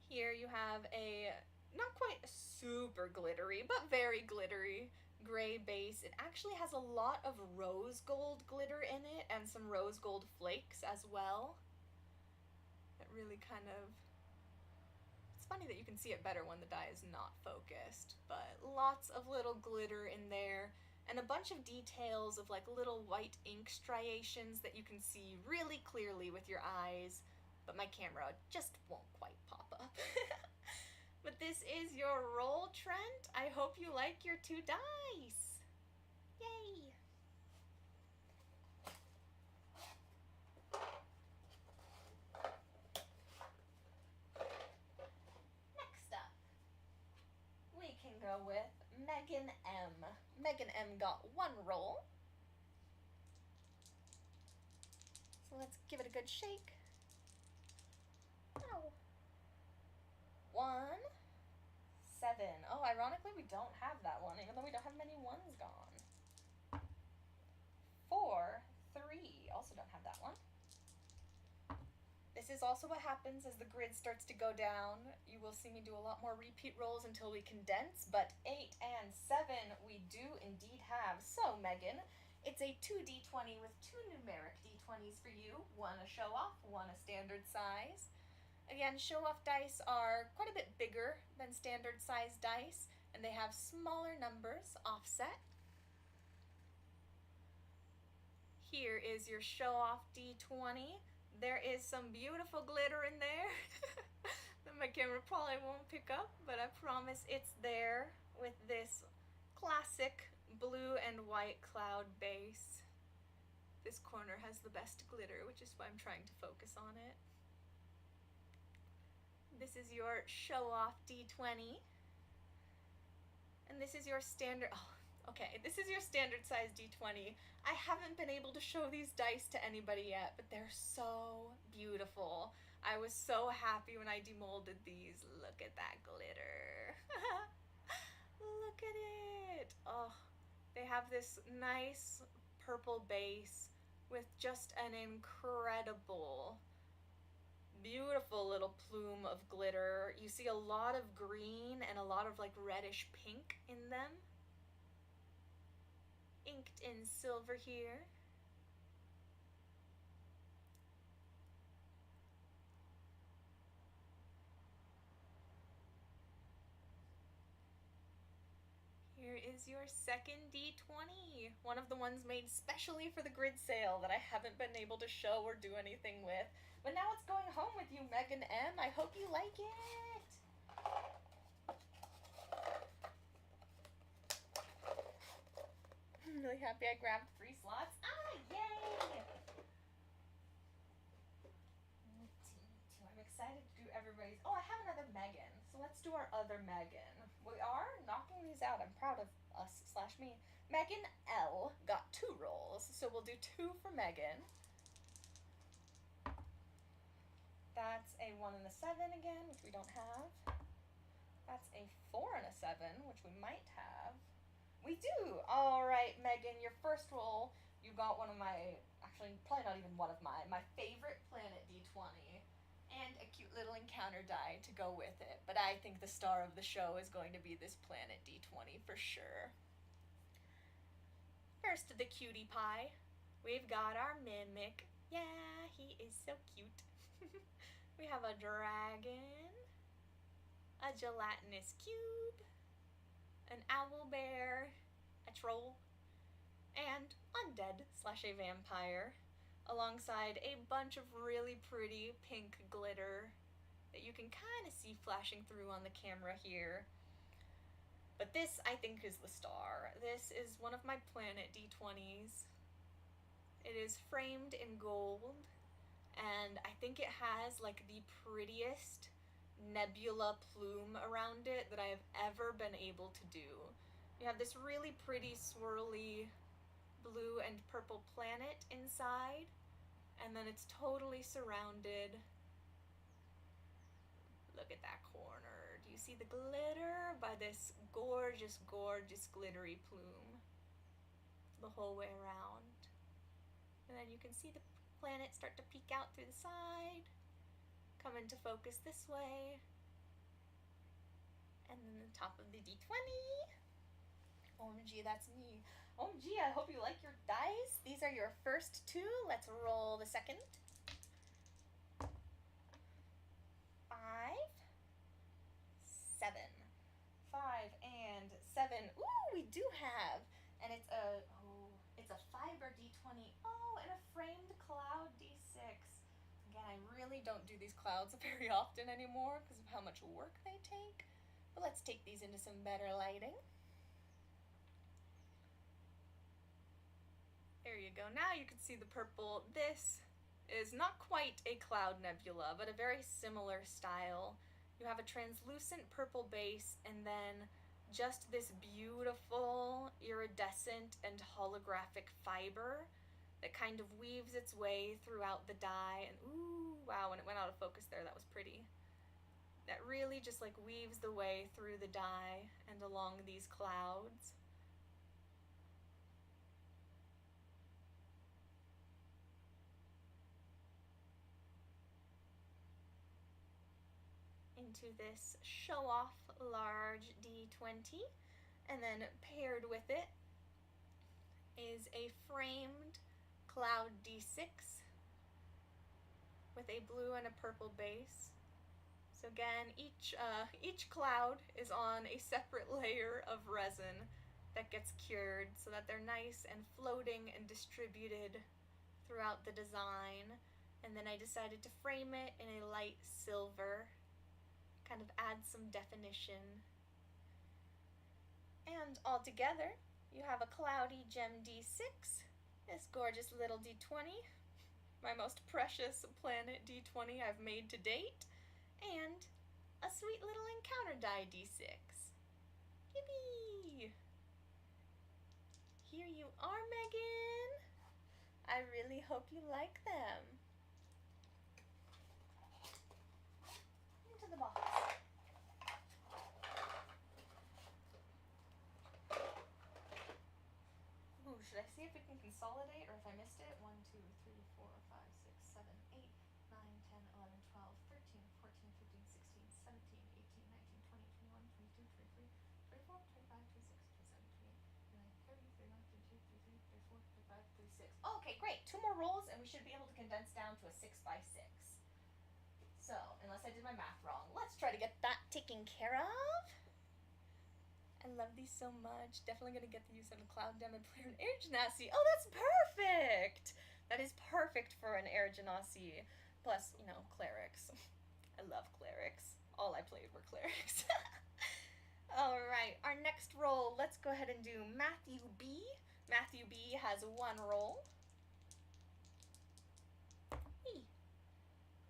Here you have a not quite super glittery, but very glittery gray base. It actually has a lot of rose gold glitter in it and some rose gold flakes as well. That really kind of... It's funny that you can see it better when the die is not focused, but lots of little glitter in there and a bunch of details of like little white ink striations that you can see really clearly with your eyes, but my camera just won't quite pop up. But this is your roll, Trent. I hope you like your 2 dice. Yay! Next up, we can go with Megan M. Megan M got 1 roll. So let's give it a good shake. Oh. 1, 7. Oh, ironically, we don't have that one, even though we don't have many 1s gone. 4, 3. Also don't have that one. This is also what happens as the grid starts to go down. You will see me do a lot more repeat rolls until we condense, but 8 and 7 we do indeed have. So, Megan, it's a 2d20 with 2 numeric d20s for you. 1 a show off, 1 a standard size. Again, show-off dice are quite a bit bigger than standard size dice, and they have smaller numbers offset. Here is your show-off D20. There is some beautiful glitter in there that my camera probably won't pick up, but I promise it's there with this classic blue and white cloud base. This corner has the best glitter, which is why I'm trying to focus on it. This is your show-off D20. And this is your standard... Oh, okay, this is your standard size D20. I haven't been able to show these dice to anybody yet, but they're so beautiful. I was so happy when I demolded these. Look at that glitter. Look at it. Oh, they have this nice purple base with just an incredible... beautiful little plume of glitter. You see a lot of green and a lot of like reddish pink in them. Inked in silver here. Here is your second D20. One of the ones made specially for the grid sale that I haven't been able to show or do anything with. But now it's going home with you, Megan M. I hope you like it. I'm really happy I grabbed 3 slots. Ah, yay! I'm excited to do everybody's... Oh, I have another Megan. So let's do our other Megan. We are knocking these out. I'm proud of us/me. Megan L got 2 rolls. So we'll do 2 for Megan. That's a 1 and a 7 again, which we don't have. That's a 4 and a 7, which we might have. We do! Alright, Megan, your first roll, you got one of my, actually, probably not even one of my favorite Planet D20. And a cute little encounter die to go with it. But I think the star of the show is going to be this Planet D20 for sure. First, the cutie pie. We've got our Mimic. Yeah, he is so cute. We have a dragon, a gelatinous cube, an owl bear, a troll, and undead / a vampire, alongside a bunch of really pretty pink glitter that you can kind of see flashing through on the camera here. But this, I think, is the star. This is one of my Planet D20s. It is framed in gold, and I think it has like the prettiest nebula plume around it that I have ever been able to do. You have this really pretty swirly blue and purple planet inside, and then it's totally surrounded. Look at that corner. Do you see the glitter? By this gorgeous, gorgeous glittery plume the whole way around. And then you can see the planet start to peek out through the side, come into focus this way, and then the top of the D20. OMG, that's me. OMG, I hope you like your dice. These are your first two. Let's roll the second. 5, 7. 5 and 7. Ooh, we do have. And it's a fiber D20. Oh, and a framed cloud D6. Again, I really don't do these clouds very often anymore because of how much work they take. But let's take these into some better lighting. There you go. Now you can see the purple. This is not quite a cloud nebula, but a very similar style. You have a translucent purple base and then just this beautiful iridescent and holographic fiber that kind of weaves its way throughout the die. And ooh, wow, when it went out of focus there, that was pretty. That really just like weaves the way through the die and along these clouds. Into this show-off large D20, and then paired with it is a framed cloud D6 with a blue and a purple base. So again, each cloud is on a separate layer of resin that gets cured so that they're nice and floating and distributed throughout the design. And then I decided to frame it in a light silver, kind of add some definition. And all together, you have a cloudy gem D6, this gorgeous little D20, my most precious Planet D20 I've made to date, and a sweet little encounter die D6. Yippee! Here you are, Megan! I really hope you like them. Into the box. Ooh, should I see if we can consolidate or if I missed it? 1, 2, 3, 4, 5, 6, 7, 8, 9, 10, 11, 12, 13, 14, 15, 16, 17, 18, 19, 20, 21, 22, 23, 24, 25, 26, 27, 28, 29, 30, 31, 32, 33, 34, 35, 36. Okay, great. 2 more rolls and we should be able to condense down to a 6 by 6. So, unless I did my math wrong, let's try to get that taken care of. I love these so much. Definitely gonna get the use of a Cloud Dem and play an Air Genasi. Oh, that's perfect! That is perfect for an Air Genasi. Plus, you know, clerics. I love clerics. All I played were clerics. Alright, our next roll, let's go ahead and do Matthew B. Matthew B has 1 roll.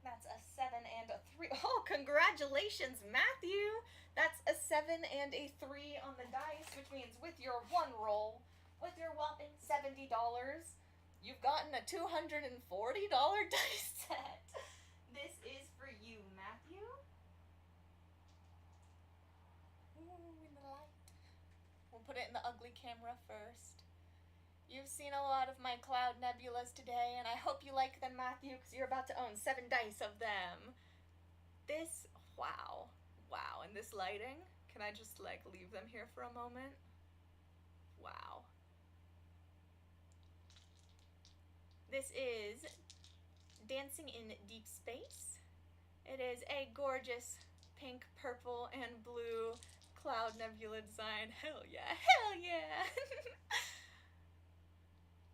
That's a 7 and a 3. Oh, congratulations, Matthew! That's a 7 and a 3 on the dice, which means with your 1 roll, with your whopping $70, you've gotten a $240 dice set. This is for put it in the ugly camera first. You've seen a lot of my cloud nebulas today, and I hope you like them, Matthew, because you're about to own 7 dice of them. This, wow, wow, and this lighting, can I just like leave them here for a moment? Wow. This is Dancing in Deep Space. It is a gorgeous pink, purple, and blue cloud nebula design. Hell yeah, hell yeah!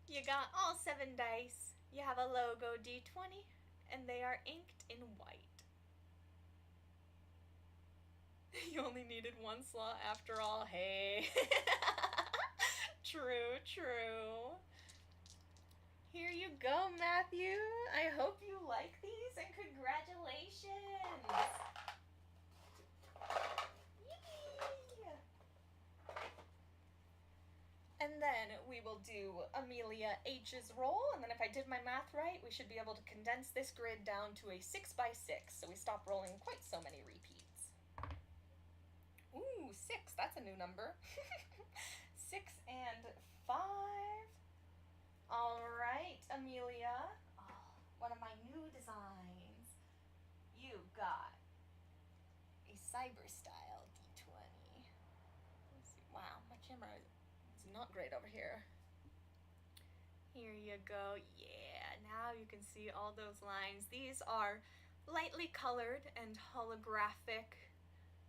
You got all 7 dice. You have a logo D20, and they are inked in white. You only needed 1 slot after all. Hey. True, true. Here you go, Matthew. I hope you like these, and congratulations. Yay. And then we will do Amelia H's roll, and then if I did my math right, we should be able to condense this grid down to a 6x6, so we stop rolling quite so many repeats. Ooh, 6, that's a new number. 6 and 5. All right, Amelia. Oh, one of my new designs. You got a cyber style D20. Let's see. Wow, my camera is not great over here. Here you go. Yeah, now you can see all those lines. These are lightly colored and holographic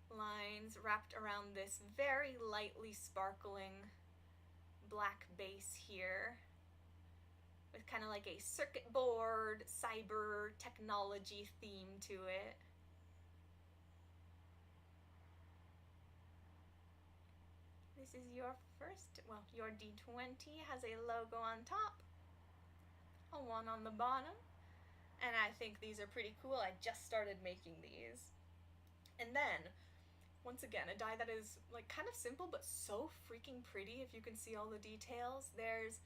lines wrapped around this very lightly sparkling black base here, with kind of like a circuit board, cyber technology theme to it. This is your first, well, your D20 has a logo on top, a 1 on the bottom, and I think these are pretty cool. I just started making these. And then, once again, a die that is like kind of simple but so freaking pretty if you can see all the details. There's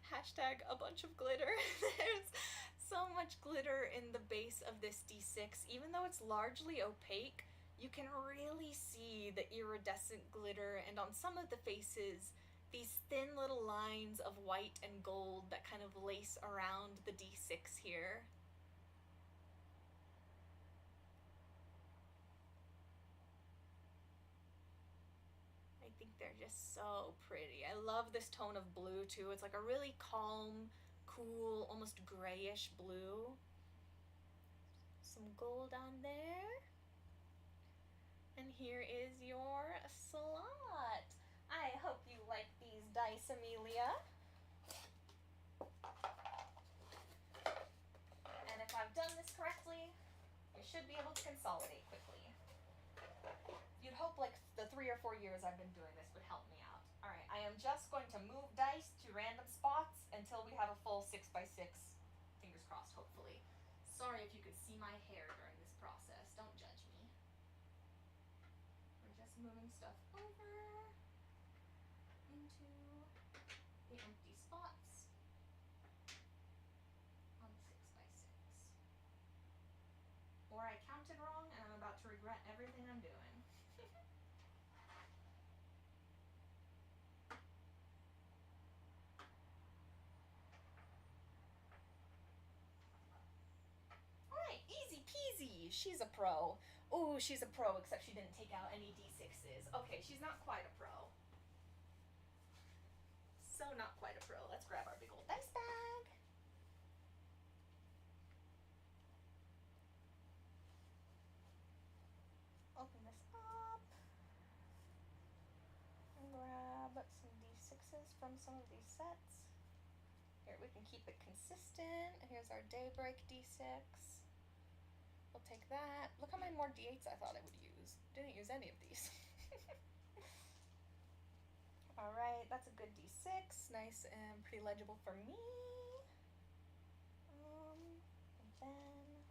hashtag a bunch of glitter. There's so much glitter in the base of this D6. Even though it's largely opaque, you can really see the iridescent glitter, and on some of the faces, these thin little lines of white and gold that kind of lace around the D6 here. I think they're just so pretty. I love this tone of blue too. It's like a really calm, cool, almost grayish blue. Some gold on there. And here is your slot. I hope you like these dice, Amelia. And if I've done this correctly, you should be able to consolidate quickly. You'd hope like the 3 or 4 years I've been doing this would help me out. All right, I am just going to move dice to random spots until we have a full 6x6. Fingers crossed, hopefully. Sorry if you could see my hair during this process. Don't judge me. We're just moving stuff over into the empty spots on 6x6. Or I counted wrong and I'm about to regret everything I'm doing. Alright, easy peasy. She's a pro. Ooh, she's a pro, except she didn't take out any D6s. Okay, she's not quite a pro. So not quite a pro. Let's grab our big old dice bag. Open this up. And grab some D6s from some of these sets. Here, we can keep it consistent. Here's our Daybreak D6. We'll take that. Look how many more D8s I thought I would use. Didn't use any of these. Alright, that's a good D6. Nice and pretty legible for me. And then...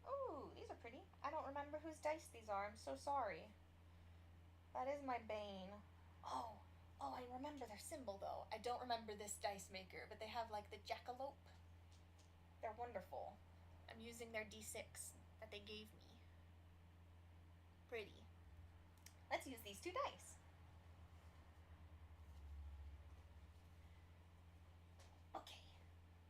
Ooh, these are pretty. I don't remember whose dice these are. I'm so sorry. That is my bane. Oh, I remember their symbol though. I don't remember this dice maker, but they have like the jackalope. They're wonderful. I'm using their D6 that they gave me. pretty. Let's use these 2 dice. Okay,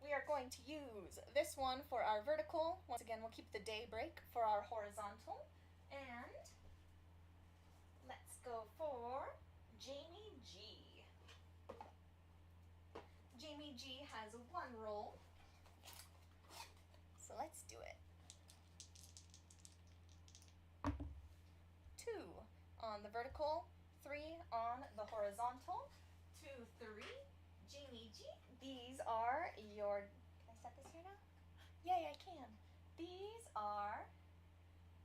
we are going to use this one for our vertical. Once again, we'll keep the daybreak for our horizontal. And let's go for Jamie G. Jamie G has 1 roll. So let's do it. 2 on the vertical, 3 on the horizontal. 2, 3. Jamie G. These are your... Can I set this here now? Yay, I can. These are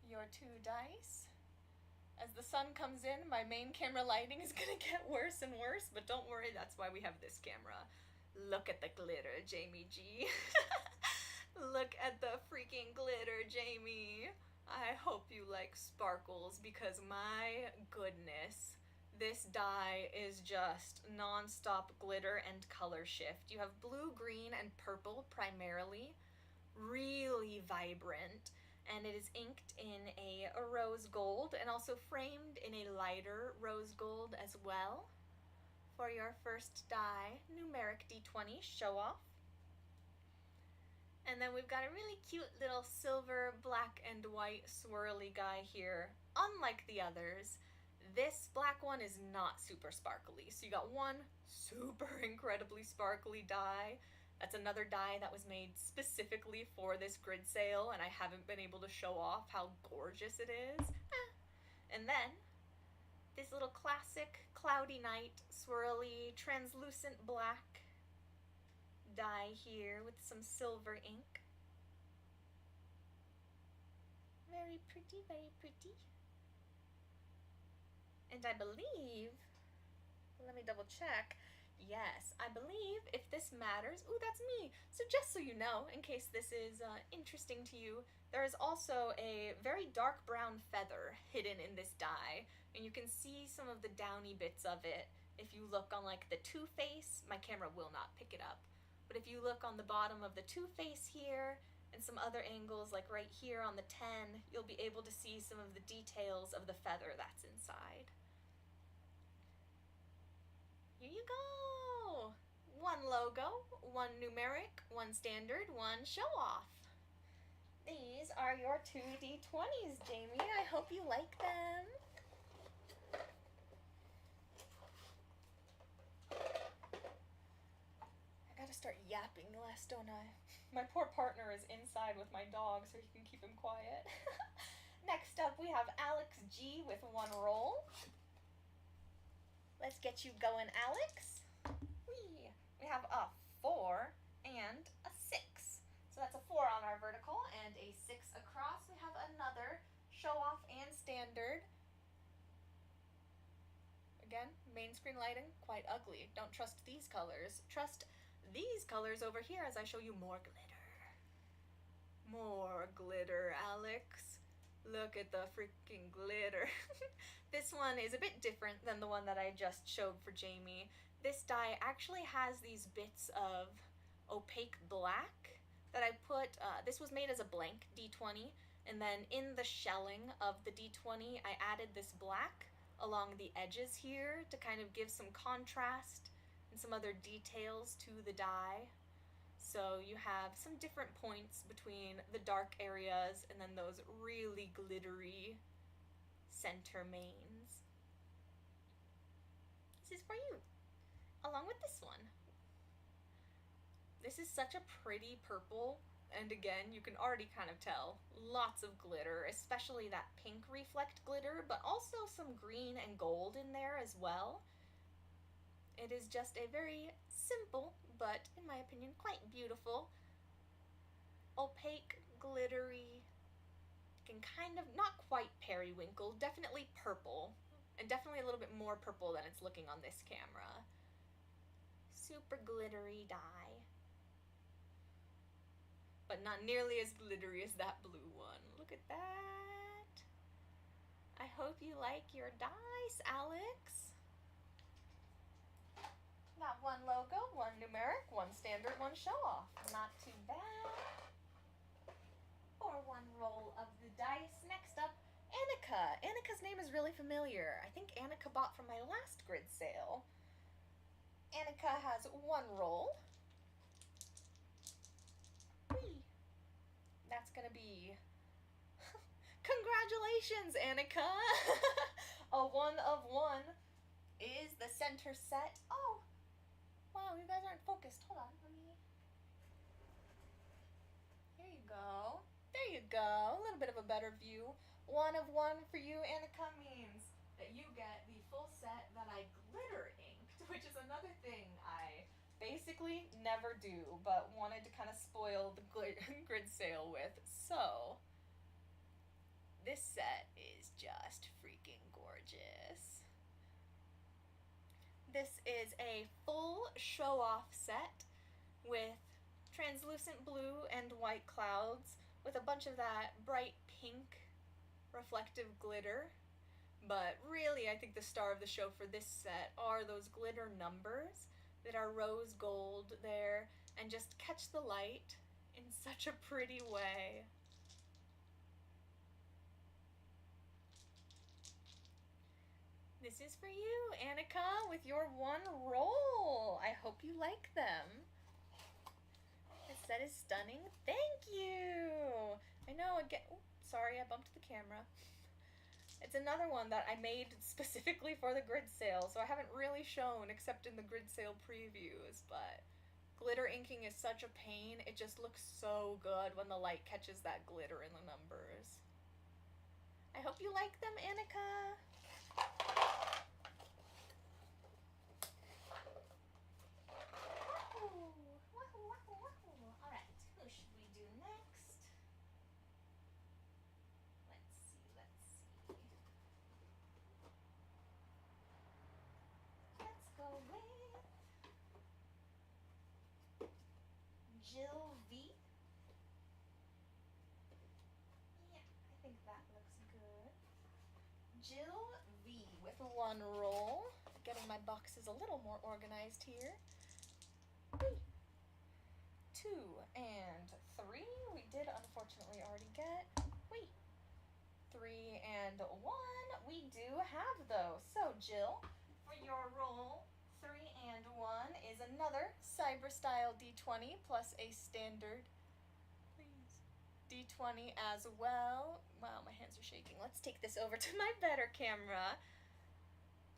your 2 dice. As the sun comes in, my main camera lighting is gonna get worse and worse, but don't worry, that's why we have this camera. Look at the glitter, Jamie G. Look at the freaking glitter, Jamie. I hope you like sparkles, because my goodness, this die is just non-stop glitter and color shift. You have blue, green, and purple primarily. Really vibrant. And it is inked in a rose gold and also framed in a lighter rose gold as well. For your first die, numeric D20 show off. And then we've got a really cute little silver, black, and white swirly guy here. Unlike the others, this black one is not super sparkly. So you got 1 super incredibly sparkly die. That's another die that was made specifically for this grid sale, and I haven't been able to show off how gorgeous it is. And then this little classic cloudy night swirly translucent black die here with some silver ink. Very pretty, very pretty. And I believe, let me double check. Yes, I believe if this matters, ooh, that's me. So just so you know, in case this is interesting to you, there is also a very dark brown feather hidden in this die, and you can see some of the downy bits of it. If you look on like the 2 face, my camera will not pick it up, but if you look on the bottom of the 2 face here, and some other angles like right here on the 10, you'll be able to see some of the details of the feather that's inside. Here you go! 1 logo, 1 numeric, 1 standard, 1 show off. These are your 2 D20s, Jamie. I hope you like them. I gotta start yapping less, don't I? My poor partner is inside with my dog, so he can keep him quiet. Next up, we have Alex G with 1 roll. Let's get you going, Alex. Whee! We have a 4 and a 6. So that's a 4 on our vertical and a 6 across. We have another show off and standard. Again, main screen lighting, quite ugly. Don't trust these colors. Trust these colors over here as I show you more glitter. More glitter, Alex. Look at the freaking glitter. This one is a bit different than the one that I just showed for Jamie. This die actually has these bits of opaque black that I put, this was made as a blank D20, and then in the shelling of the D20 I added this black along the edges here to kind of give some contrast and some other details to the die. So you have some different points between the dark areas and then those really glittery center mains. This is for you, along with this one. This is such a pretty purple, and again, you can already kind of tell, lots of glitter, especially that pink reflect glitter, but also some green and gold in there as well. It is just a very simple, but in my opinion, quite beautiful, opaque, glittery, can kind of, not quite periwinkle, definitely purple, and definitely a little bit more purple than it's looking on this camera. Super glittery die. But not nearly as glittery as that blue one. Look at that. I hope you like your dice, Alex. Got 1 logo, 1 numeric, 1 standard, 1 show off. Not too bad. For 1 roll of the dice. Next up, Annika. Annika Annika's name is really familiar. I think Annika bought from my last grid sale. Annika has 1 roll. Whee! That's gonna be... Congratulations, Annika! A 1 of 1 is the center set. Oh! Wow, you guys aren't focused. Hold on, let me... Here you go. There you go. A little bit of a better view. 1 of 1 for you, Annika, means that you get the full set that I glitter inked, which is another thing I basically never do, but wanted to kind of spoil the grid sale with. So, this set is just freaking gorgeous. This is a full show-off set with translucent blue and white clouds with a bunch of that bright pink reflective glitter. But really, I think the star of the show for this set are those glitter numbers that are rose gold there and just catch the light in such a pretty way. This is for you, Annika, with your 1 roll. I hope you like them. This set is stunning. Thank you. I know, again, sorry, I bumped the camera. It's another one that I made specifically for the grid sale, so I haven't really shown except in the grid sale previews, but glitter inking is such a pain. It just looks so good when the light catches that glitter in the numbers. I hope you like them, Annika. Alright, who should we do next? Let's see. Let's go with Jill V. Yeah, I think that looks good. Jill V with 1 roll. Getting my boxes a little more organized here. 2 and 3. We did unfortunately already get. Wait. 3 and 1. We do have those. So Jill, for your roll, 3 and 1 is another Cyber Style D20 plus a standard D20 as well. Wow, my hands are shaking. Let's take this over to my better camera.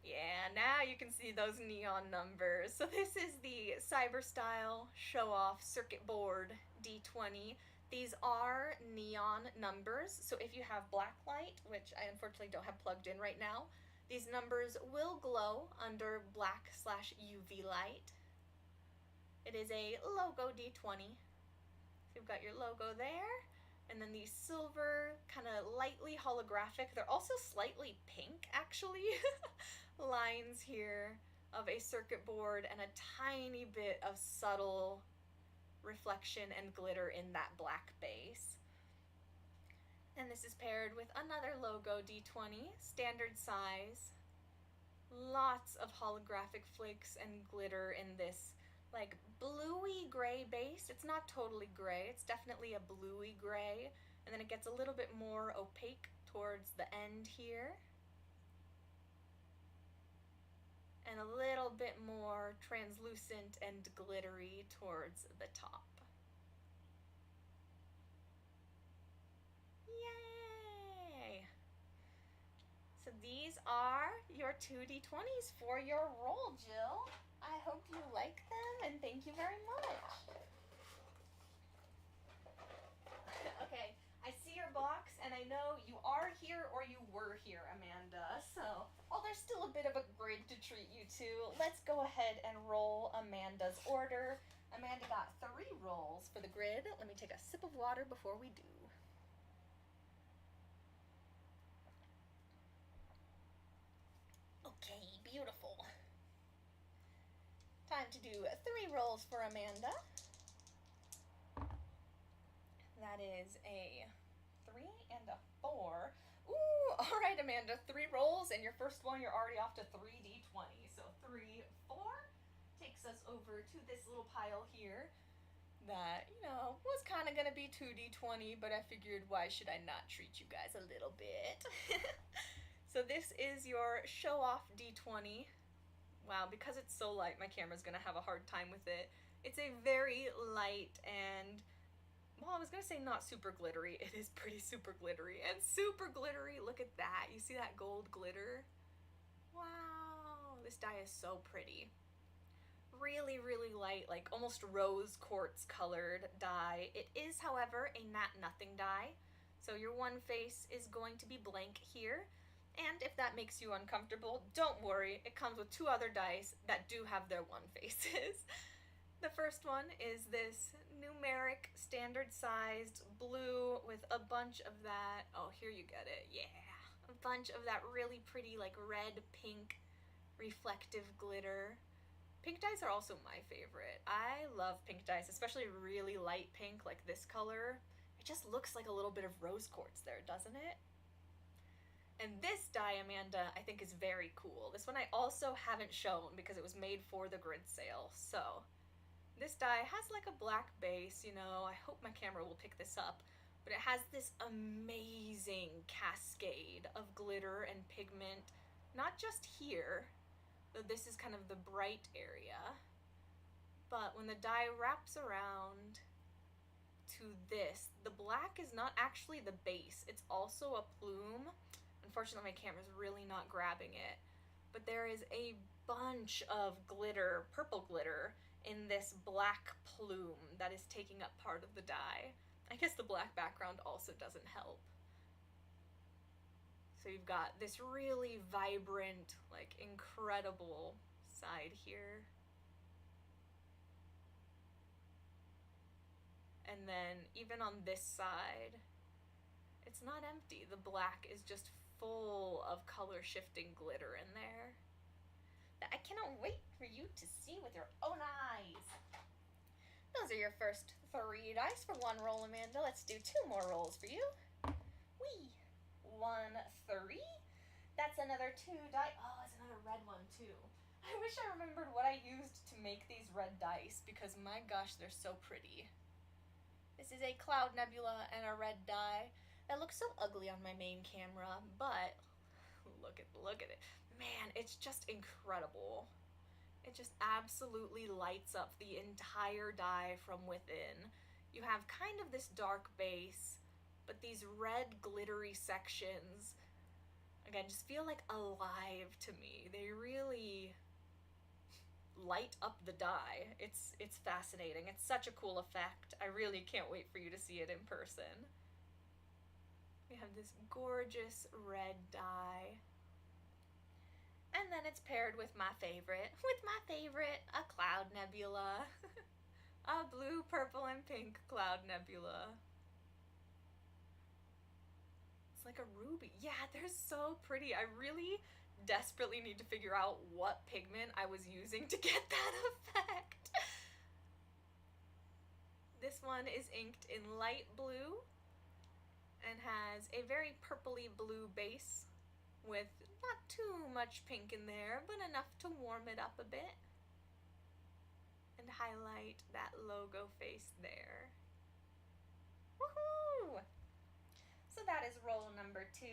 Yeah, now you can see those neon numbers. So this is the Cyber Style Show Off Circuit Board D20. These are neon numbers, so if you have black light, which I unfortunately don't have plugged in right now, these numbers will glow under black/UV light. It is a logo D20. So you've got your logo there, and then these silver, kind of lightly holographic, they're also slightly pink actually, lines here of a circuit board and a tiny bit of subtle reflection and glitter in that black base. And this is paired with another logo D20, standard size. Lots of holographic flakes and glitter in this like bluey gray base. It's not totally gray, it's definitely a bluey gray, and then it gets a little bit more opaque towards the end here. And a little bit more translucent and glittery towards the top. Yay! So these are your 2 D20s for your roll, Jill. I hope you like them, and thank you very much. Okay, I see your box, and I know you are here or you were here, Amanda, so while there's still a bit of a grid to treat you to, let's go ahead and roll Amanda's order. Amanda got 3 rolls for the grid. Let me take a sip of water before we do. Okay, beautiful. Time to do 3 rolls for Amanda. That is a 3 and a 4. Ooh, all right, Amanda, 3 rolls, and your first one, you're already off to 3 D20. So 3, 4 takes us over to this little pile here that, you know, was kind of going to be 2 D20, but I figured why should I not treat you guys a little bit? So this is your show off D20. Wow, because it's so light, my camera's gonna have a hard time with it. It's a very light and, well, I was gonna say not super glittery. It is pretty super glittery and super glittery. Look at that. You see that gold glitter? Wow, this die is so pretty. Really, really light, like almost rose quartz colored die. It is, however, a matte nothing die. So your one face is going to be blank here. And if that makes you uncomfortable, don't worry. It comes with two other dice that do have their one faces. The first one is this numeric standard sized blue with a bunch of that, oh, here you get it, yeah. A bunch of that really pretty like red, pink, reflective glitter. Pink dyes are also my favorite. I love pink dyes, especially really light pink like this color. It just looks like a little bit of rose quartz there, doesn't it? And this die, Amanda, I think is very cool. This one I also haven't shown because it was made for the grid sale. So this die has like a black base, you know, I hope my camera will pick this up, but it has this amazing cascade of glitter and pigment, not just here, though this is kind of the bright area, but when the die wraps around to this, the black is not actually the base, it's also a plume. Unfortunately, my camera's really not grabbing it, but there is a bunch of glitter, purple glitter, in this black plume that is taking up part of the die. I guess the black background also doesn't help. So you've got this really vibrant, like incredible side here. And then even on this side, it's not empty. The black is just full of color shifting glitter in there that I cannot wait for you to see with your own eyes. Those are your first 3 dice for one roll, Amanda. Let's do 2 more rolls for you. Whee! 1, 3. That's another 2 die. Oh, it's another red one too. I wish I remembered what I used to make these red dice because my gosh, they're so pretty. This is a Cloud Nebula and a red die. That looks so ugly on my main camera, but look at it. Man, it's just incredible. It just absolutely lights up the entire die from within. You have kind of this dark base, but these red glittery sections, again, just feel like alive to me. They really light up the die. It's fascinating. It's such a cool effect. I really can't wait for you to see it in person. We have this gorgeous red die. And then it's paired with my favorite, a Cloud Nebula. A blue, purple, and pink Cloud Nebula. It's like a ruby. Yeah, they're so pretty. I really desperately need to figure out what pigment I was using to get that effect. This one is inked in light blue and has a very purpley blue base with not too much pink in there, but enough to warm it up a bit and highlight that logo face there. Woohoo! So that is roll number 2.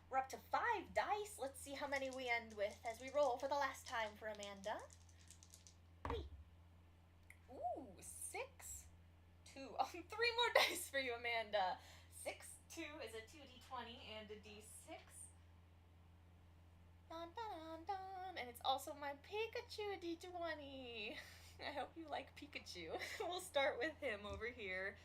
We're up to 5 dice. Let's see how many we end with as we roll for the last time for Amanda. Whee! Ooh, 6, 2. Oh, 3 more dice for you, Amanda. 6, 2 is a 2d20 and a d6. Dun, dun, dun, dun. And it's also my Pikachu d20. I hope you like Pikachu. We'll start with him over here.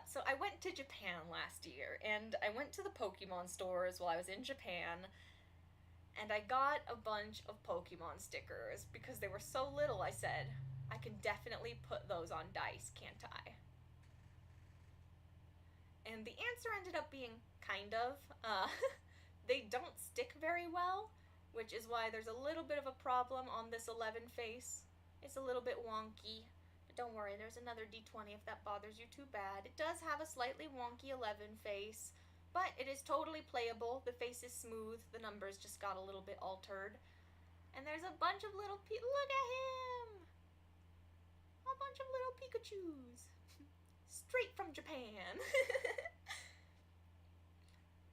So I went to Japan last year, and I went to the Pokemon stores while I was in Japan, and I got a bunch of Pokemon stickers because they were so little. I said, I can definitely put those on dice, can't I? And the answer ended up being kind of. They don't stick very well, which is why there's a little bit of a problem on this 11 face. It's a little bit wonky. Don't worry, there's another d20 if that bothers you too bad. It does have a slightly wonky 11 face, but it is totally playable. The face is smooth, the numbers just got a little bit altered. And there's a bunch of little look at him! A bunch of little Pikachus. Straight from Japan.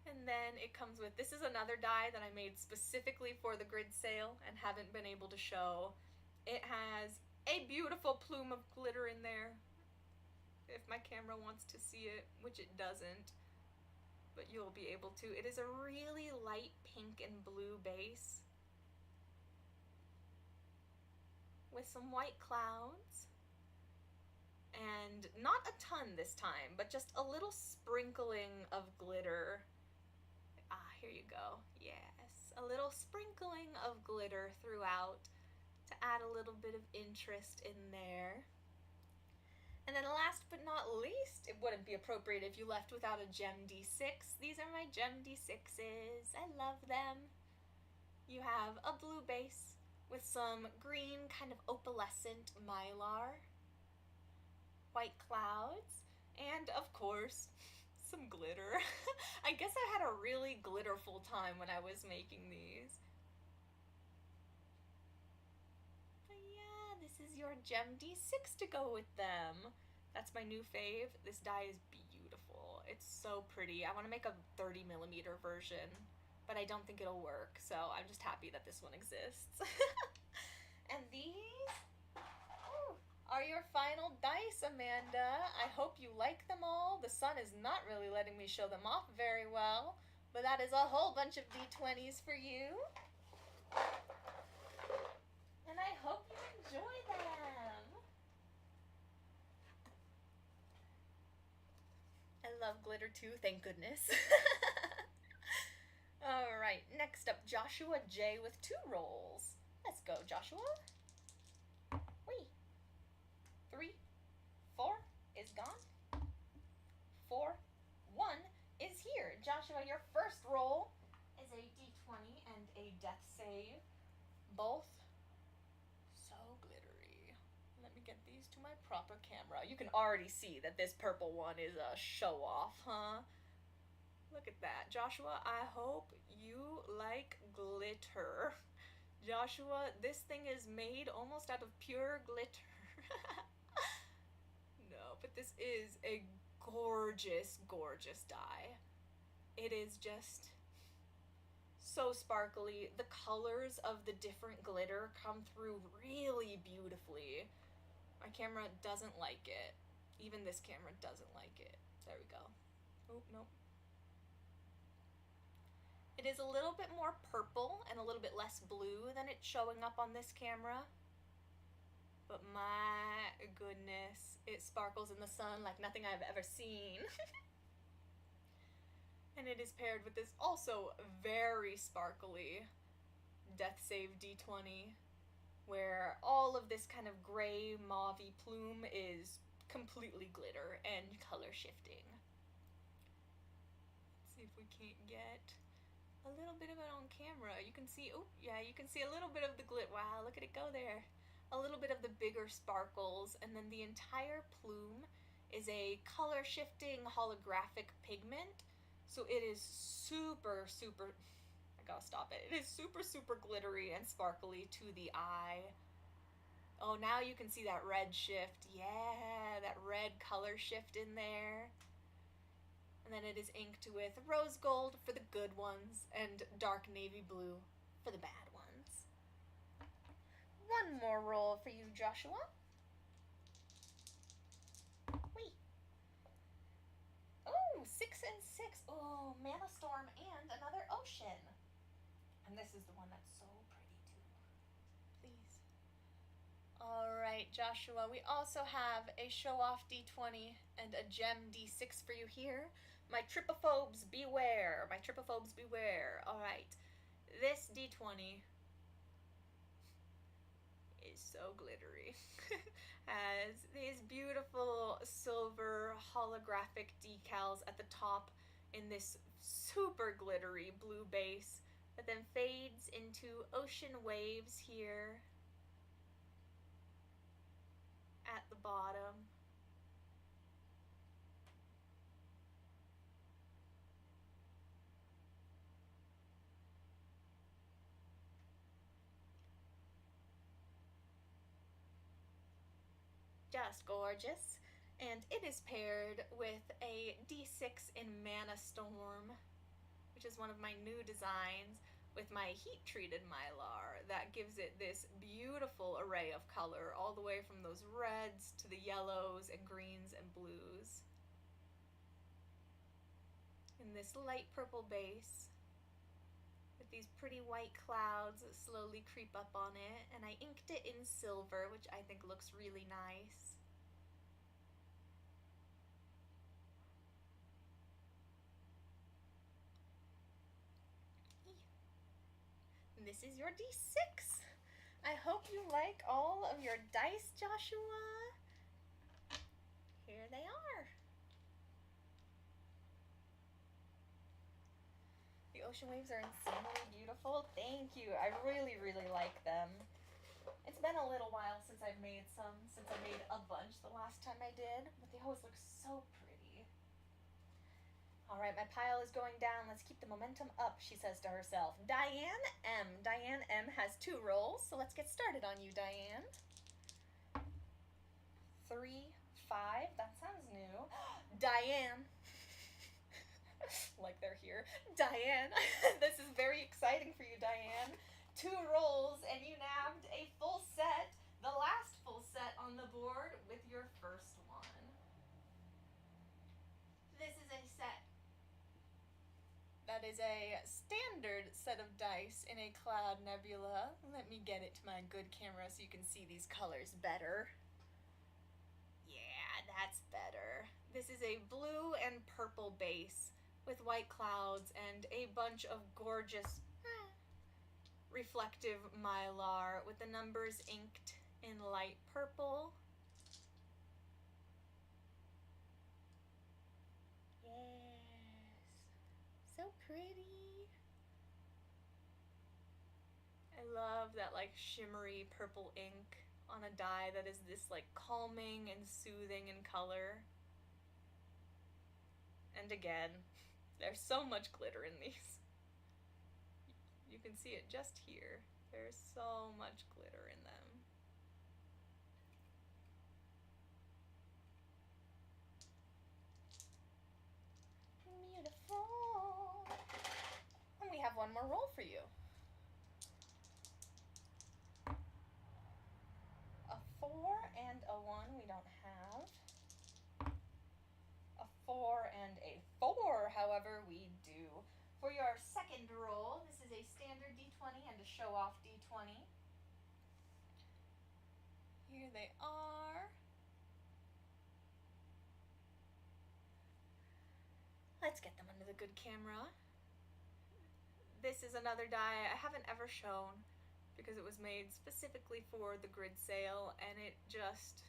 And then it comes with, this is another die that I made specifically for the grid sale and haven't been able to show. It has a beautiful plume of glitter in there, if my camera wants to see it, which it doesn't, but you'll be able to. It is a really light pink and blue base with some white clouds, and not a ton this time, but just a little sprinkling of glitter. Ah, here you go. Yes, a little sprinkling of glitter throughout to add a little bit of interest in there. And then last but not least, it wouldn't be appropriate if you left without a Gem D6. These are my Gem D6s. I love them. You have a blue base with some green kind of opalescent mylar, white clouds, and of course, some glitter. I guess I had a really glitterful time when I was making these. This is your Gem D6 to go with them. That's my new fave. This die is beautiful. It's so pretty. I want to make a 30mm version, but I don't think it'll work, so I'm just happy that this one exists. And these are your final dice, Amanda. I hope you like them all. The sun is not really letting me show them off very well, but that is a whole bunch of D20s for you. And I hope you enjoy them. I love glitter too, thank goodness. Alright, next up, Joshua J with 2 rolls. Let's go, Joshua. Wait. 3, 4 is gone. 4, 1 is here. Joshua, your first roll is a D20 and a death save. Both so glittery. Let me get these to my proper camera. You can already see that this purple one is a show off, huh? Look at that. Joshua, I hope you like glitter. Joshua, this thing is made almost out of pure glitter. No, but this is a gorgeous, gorgeous die. It is just so sparkly. The colors of the different glitter come through really beautifully. My camera doesn't like it. Even this camera doesn't like it. There we go. Oh, nope. It is a little bit more purple and a little bit less blue than it's showing up on this camera. But my goodness, it sparkles in the sun like nothing I've ever seen. And it is paired with this also very sparkly death save D20, where all of this kind of gray mauvey plume is completely glitter and color shifting. Let's see if we can't get a little bit of it on camera. You can see, oh yeah, you can see a little bit of the glitter. Wow, look at it go there. A little bit of the bigger sparkles, and then the entire plume is a color shifting holographic pigment. So it is super, super, I gotta stop it. It is super, super glittery and sparkly to the eye. Oh, now you can see that red shift. Yeah, that red color shift in there. And then it is inked with rose gold for the good ones and dark navy blue for the bad ones. One more roll for you, Joshua. Wait. Oh, 6 and 6. Oh, Mana Storm and another ocean. And this is the one that's so pretty too. Please. Alright, Joshua, we also have a show off D20 and a gem D6 for you here. My tripophobes beware. My tripophobes beware. Alright. This D20 is so glittery. Has these beautiful silver holographic decals at the top in this super glittery blue base that then fades into ocean waves here at the bottom. Just gorgeous. And it is paired with a D6 in Mana Storm, which which is one of my new designs with my heat-treated Mylar that gives it this beautiful array of color, all the way from those reds to the yellows and greens and blues. In this light purple base with these pretty white clouds that slowly creep up on it, and I inked it in silver, which I think looks really nice. And this is your D6. I hope you like all of your dice, Joshua. Here they are. The ocean waves are insanely beautiful. Thank you. I really, really like them. It's been a little while since I've made some, since I made a bunch the last time I did, but they always look so pretty. All right, my pile is going down. Let's keep the momentum up, she says to herself. Diane M. Diane M has 2 rolls, so let's get started on you, Diane. 3, 5. That sounds new. Diane. Like they're here. Diane, this is very exciting for you, Diane. 2 rolls, and you nabbed a full set, the last full set on the board with your first one. This is a set that is a standard set of dice in a cloud nebula. Let me get it to my good camera so you can see these colors better. Yeah, that's better. This is a blue and purple base with white clouds and a bunch of gorgeous reflective Mylar with the numbers inked in light purple. Yes, so pretty. I love that like shimmery purple ink on a die that is this like calming and soothing in color. And again, there's so much glitter in these. You can see it just here. There's so much glitter in them. Beautiful. And we have one more roll for you. A 4 and a 1 we don't have. A 4 and a 4, however, we do. For your second roll, this is a standard D20 and a show-off D20. Here they are. Let's get them under the good camera. This is another die I haven't ever shown because it was made specifically for the grid sale, and it just...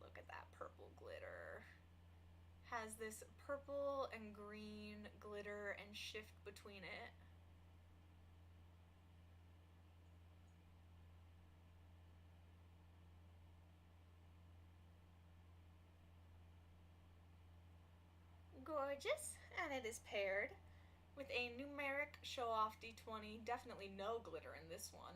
Look at that purple glitter. Has this purple and green glitter and shift between it. Gorgeous, and it is paired with a numeric show-off D20. Definitely no glitter in this one.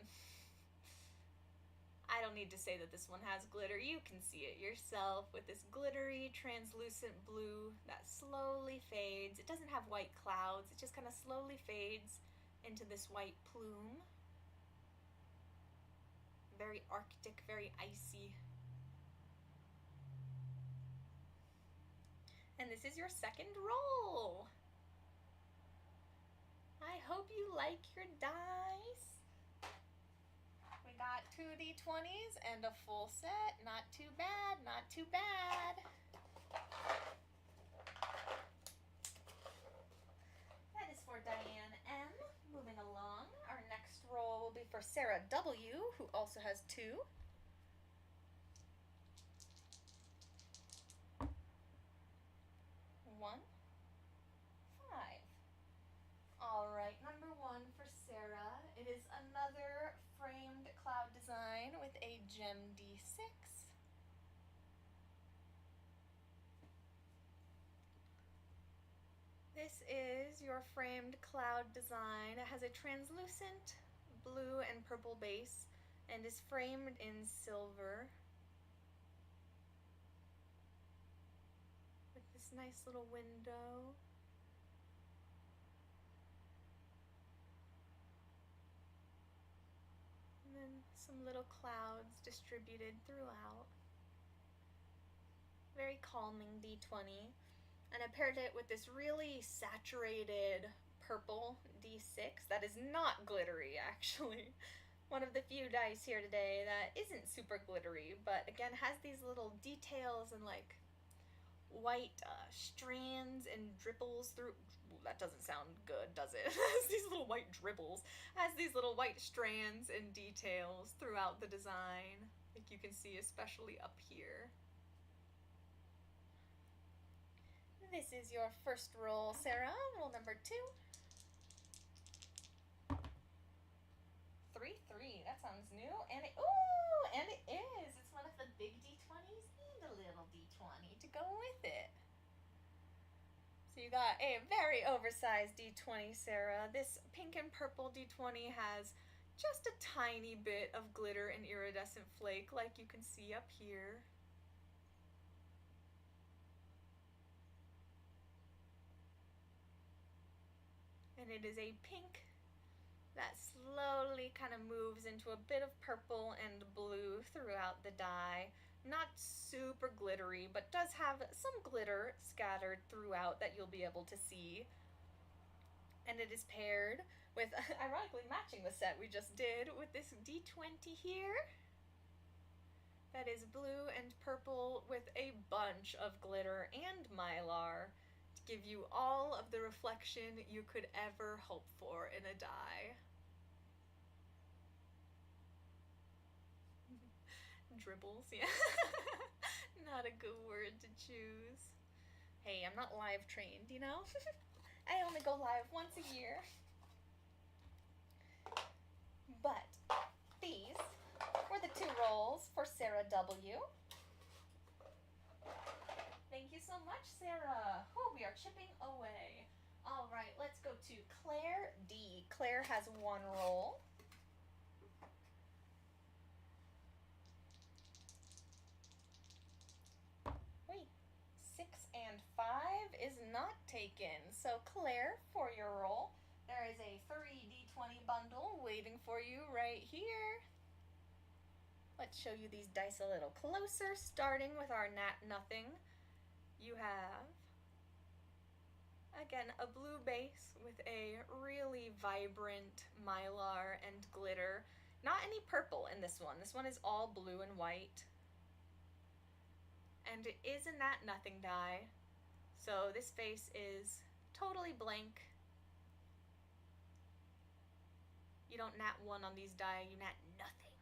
I don't need to say that this one has glitter. You can see it yourself with this glittery, translucent blue that slowly fades. It doesn't have white clouds. It just kind of slowly fades into this white plume. Very arctic, very icy. And this is your second roll. I hope you like your dice. We got 2 D20s and a full set. Not too bad, not too bad. That is for Diane M. Moving along, our next roll will be for Sarah W., who also has 2. 1, 5. All right, number 1 for Sarah. It is another framed cloud design with a gem D6. This is your framed cloud design. It has a translucent blue and purple base and is framed in silver with this nice little window Some little clouds distributed throughout. Very calming D20. And I paired it with this really saturated purple D6 that is not glittery, actually. One of the few dice here today that isn't super glittery, but again has these little details and like white strands and dribbles through. That doesn't sound good, does it? Has these little white dribbles, has these little white strands and details throughout the design, like you can see especially up here. This is your first roll, Sarah. Roll number 2. 3-3. That sounds new. And it is. It's one of the big D20s and a little D20 to go with it. So you got a very oversized D20, Sarah. This pink and purple D20 has just a tiny bit of glitter and iridescent flake, like you can see up here. And it is a pink that slowly kind of moves into a bit of purple and blue throughout the die. Not super glittery, but does have some glitter scattered throughout that you'll be able to see. And it is paired with, ironically matching the set we just did, with this D20 here. That is blue and purple with a bunch of glitter and mylar to give you all of the reflection you could ever hope for in a die. Dribbles, yeah. Not a good word to choose. Hey, I'm not live trained, you know? I only go live once a year. But these were the 2 rolls for Sarah W. Thank you so much, Sarah. Oh, we are chipping away. All right, let's go to Claire D. Claire has 1 roll. Wait, 6 and 5 is not taken. So Claire, for your roll, there is a 3D20 bundle waiting for you right here. Let's show you these dice a little closer, starting with our Nat Nothing. You have, again, a blue base with a really vibrant mylar and glitter. Not any purple in this one. This one is all blue and white. And it is a Nat Nothing die, so this face is totally blank. You don't nat 1 on these die, you nat nothing.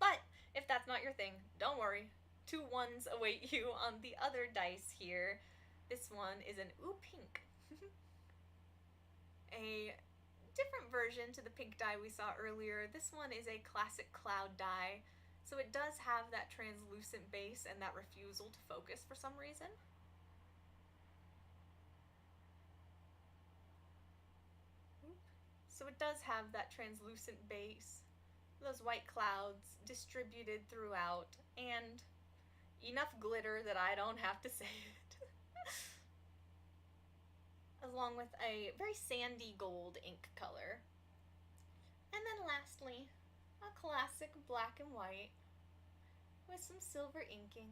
But if that's not your thing, don't worry. 2 1s await you on the other dice here. This one is an ooh pink. A different version to the pink die we saw earlier. This one is a classic cloud die. So it does have that translucent base and that refusal to focus for some reason. So it does have that translucent base, those white clouds distributed throughout, and enough glitter that I don't have to say it. Along with a very sandy gold ink color. And then lastly, a classic black and white with some silver inking.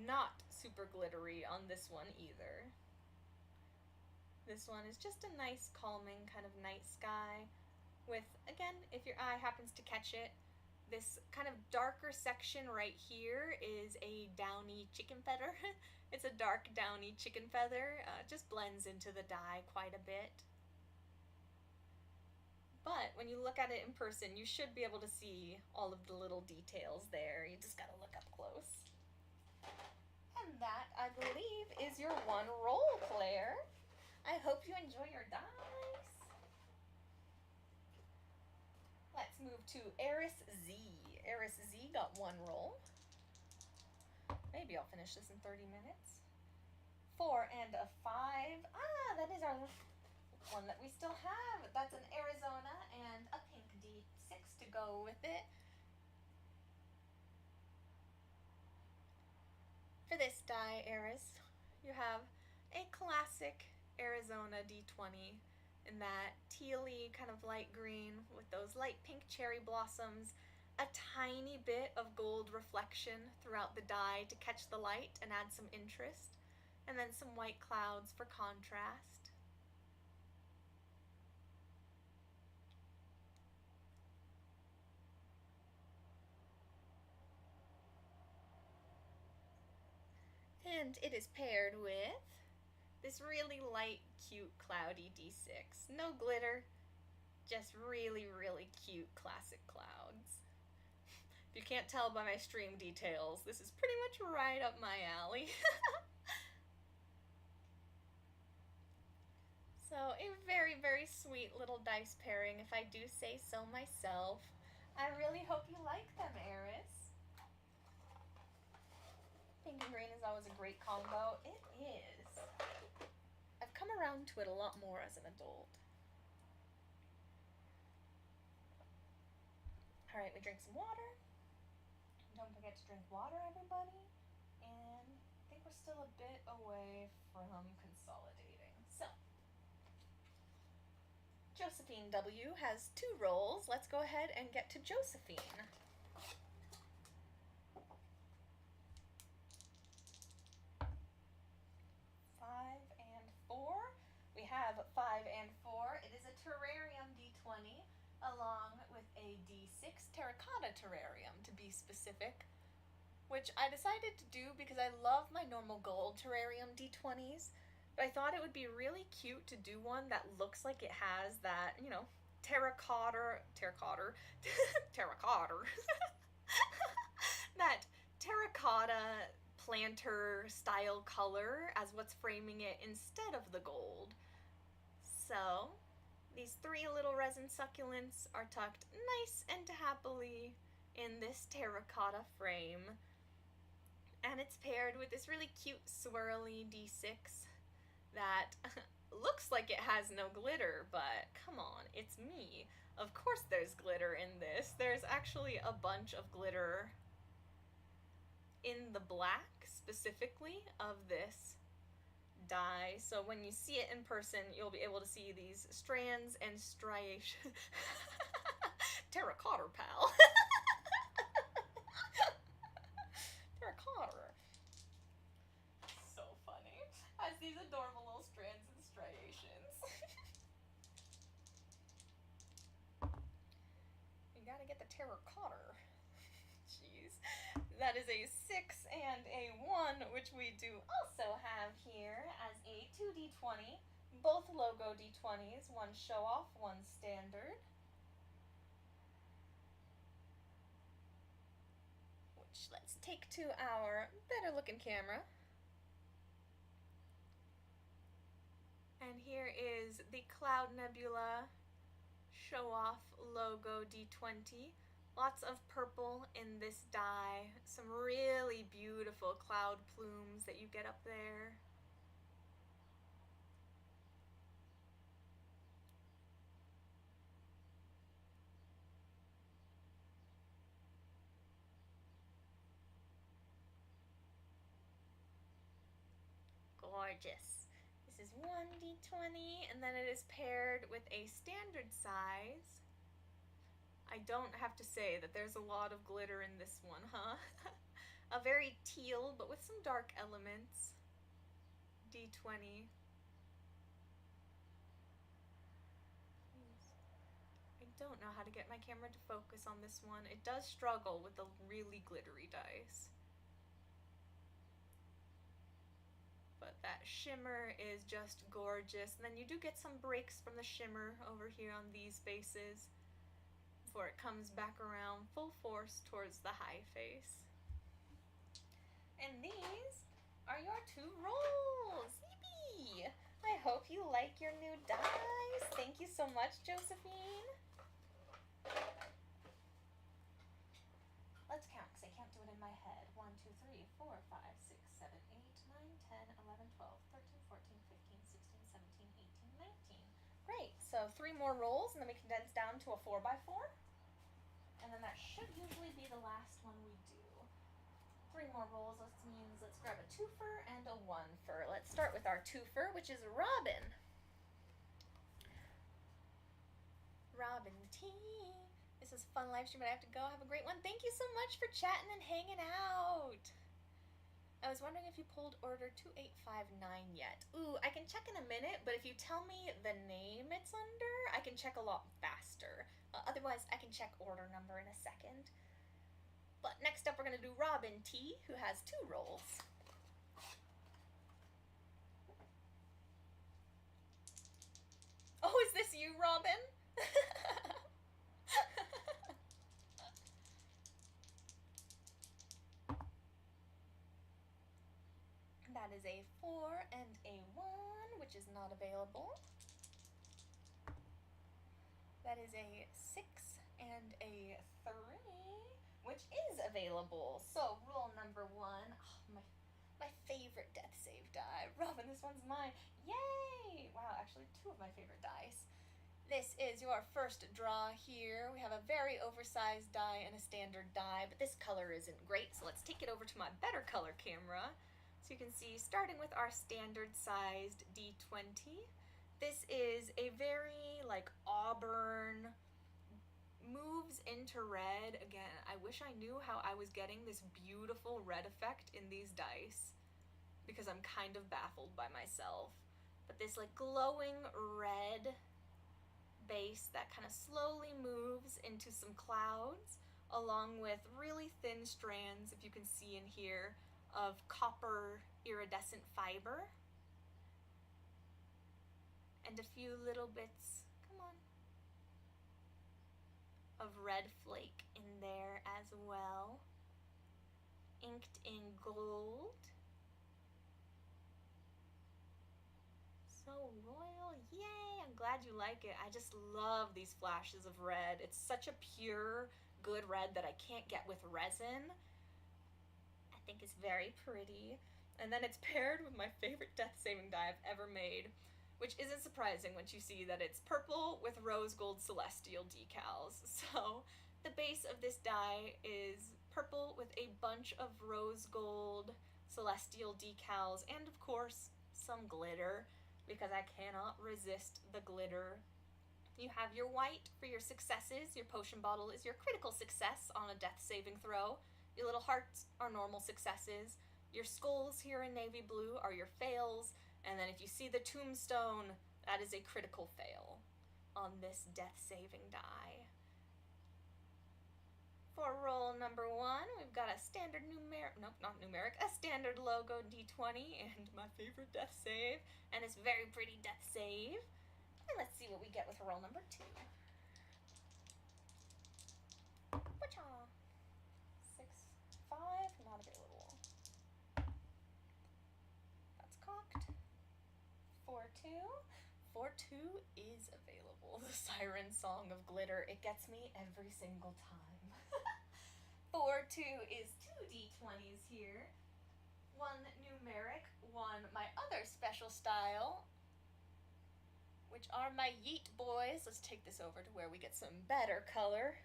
Not super glittery on this one either. This one is just a nice calming kind of night sky with, again, if your eye happens to catch it, this kind of darker section right here is a downy chicken feather. It's a dark downy chicken feather, just blends into the die quite a bit. But when you look at it in person, you should be able to see all of the little details there. You just gotta look up close. And that, I believe, is your 1 roll, Claire. I hope you enjoy your dice. Let's move to Eris Z. Eris Z got 1 roll. Maybe I'll finish this in 30 minutes. 4 and a 5. Ah, that is our one that we still have. That's an Arizona and a pink D6 to go with it. For this die, Eris, you have a classic Arizona D20 in that tealy kind of light green with those light pink cherry blossoms, a tiny bit of gold reflection throughout the dye to catch the light and add some interest, and then some white clouds for contrast. And it is paired with this really light, cute, cloudy D6. No glitter, just really, really cute classic clouds. If you can't tell by my stream details, this is pretty much right up my alley. So, a very, very sweet little dice pairing, if I do say so myself. I really hope you like them, Eris. Pink and green is always a great combo. It is. I've come around to it a lot more as an adult. Alright, we drink some water. Don't forget to drink water, everybody. And I think we're still a bit away from consolidating. So, Josephine W. has 2 rolls. Let's go ahead and get to Josephine. 5 and 4. We have 5 and 4. It is a terrarium D20 along with a D6 terracotta terrarium, to be specific, which I decided to do because I love my normal gold terrarium D20s, but I thought it would be really cute to do one that looks like it has that, you know, terracotta that terracotta planter style color as what's framing it instead of the gold. So these 3 little resin succulents are tucked nice and happily in this terracotta frame, and it's paired with this really cute swirly D6 that looks like it has no glitter, but come on, it's me. Of course there's glitter in this. There's actually a bunch of glitter in the black, specifically, of this die. So when you see it in person, you'll be able to see these strands and striations. Terracotta, pal. Terracotta. So funny. Has these adorable little strands and striations. You gotta get the terracotta. Jeez. That is a 6 and a 1, which we do also have here as a 2d20. Both logo d20s, one show off, one standard. Which let's take to our better looking camera. And here is the Cloud Nebula show off logo d20. Lots of purple in this die. Some really beautiful cloud plumes that you get up there. Gorgeous. This is 1d20, and then it is paired with a standard size. I don't have to say that there's a lot of glitter in this one, huh? A very teal, but with some dark elements. D20. I don't know how to get my camera to focus on this one. It does struggle with the really glittery dice. But that shimmer is just gorgeous. And then you do get some breaks from the shimmer over here on these faces before it comes back around full force towards the high face. And these are your 2 rolls. Yippee! I hope you like your new dice. Thank you so much, Josephine. Let's count, because I can't do it in my head. 1, 2, 3, 4, 5, 6, 7, 8, 9, 10, 11, 12, 13, 14, 15, 16, 17, 18, 19. Great, so 3 more rolls, and then we condense down to a 4x4. And then that should usually be the last one we do. 3 more rolls, that means let's grab a 2-fer and a 1-fer. Let's start with our 2-fer, which is Robin. Robin T. This is a fun live stream, but I have to go. Have a great one. Thank you so much for chatting and hanging out. I was wondering if you pulled order 2859 yet. Ooh, I can check in a minute, but if you tell me the name it's under, I can check a lot faster. Otherwise, I can check order number in a second. But next up, we're going to do Robin T, who has 2 rolls. Oh, is this you, Robin? That is a 4 and a 1, which is not available. That is a 6 and a 3, which is available. So, rule number 1. Oh, my favorite death save die. Robin, this one's mine. Yay! Wow, actually 2 of my favorite dice. This is your first draw here. We have a very oversized die and a standard die, but this color isn't great, so let's take it over to my better color camera. So you can see, starting with our standard sized D20, this is a very like auburn, moves into red. Again, I wish I knew how I was getting this beautiful red effect in these dice, because I'm kind of baffled by myself. But this like glowing red base that kind of slowly moves into some clouds, along with really thin strands, if you can see in here, of copper iridescent fiber, and a few little bits, come on, of red flake in there as well, inked in gold. So royal, yay! I'm glad you like it. I just love these flashes of red. It's such a pure, good red that I can't get with resin. I think it's very pretty. And then it's paired with my favorite death saving die I've ever made, which isn't surprising once you see that it's purple with rose gold celestial decals. So the base of this die is purple with a bunch of rose gold celestial decals, and of course some glitter, because I cannot resist the glitter. You have your white for your successes. Your potion bottle is your critical success on a death saving throw. Your little hearts are normal successes. Your skulls here in navy blue are your fails. And then if you see the tombstone, that is a critical fail on this death saving die. For roll number 1, we've got a standard numeric, nope, not numeric, a standard logo D20 and my favorite death save, and this very pretty death save. And let's see what we get with roll number 2. Whatcha? 6, 5, not available. That's cocked. 4-2. 4-2 is available. The Siren Song of Glitter. It gets me every single time. 4-2 is 2 D20s here. 1 numeric, 1 my other special style, which are my Yeet boys. Let's take this over to where we get some better color.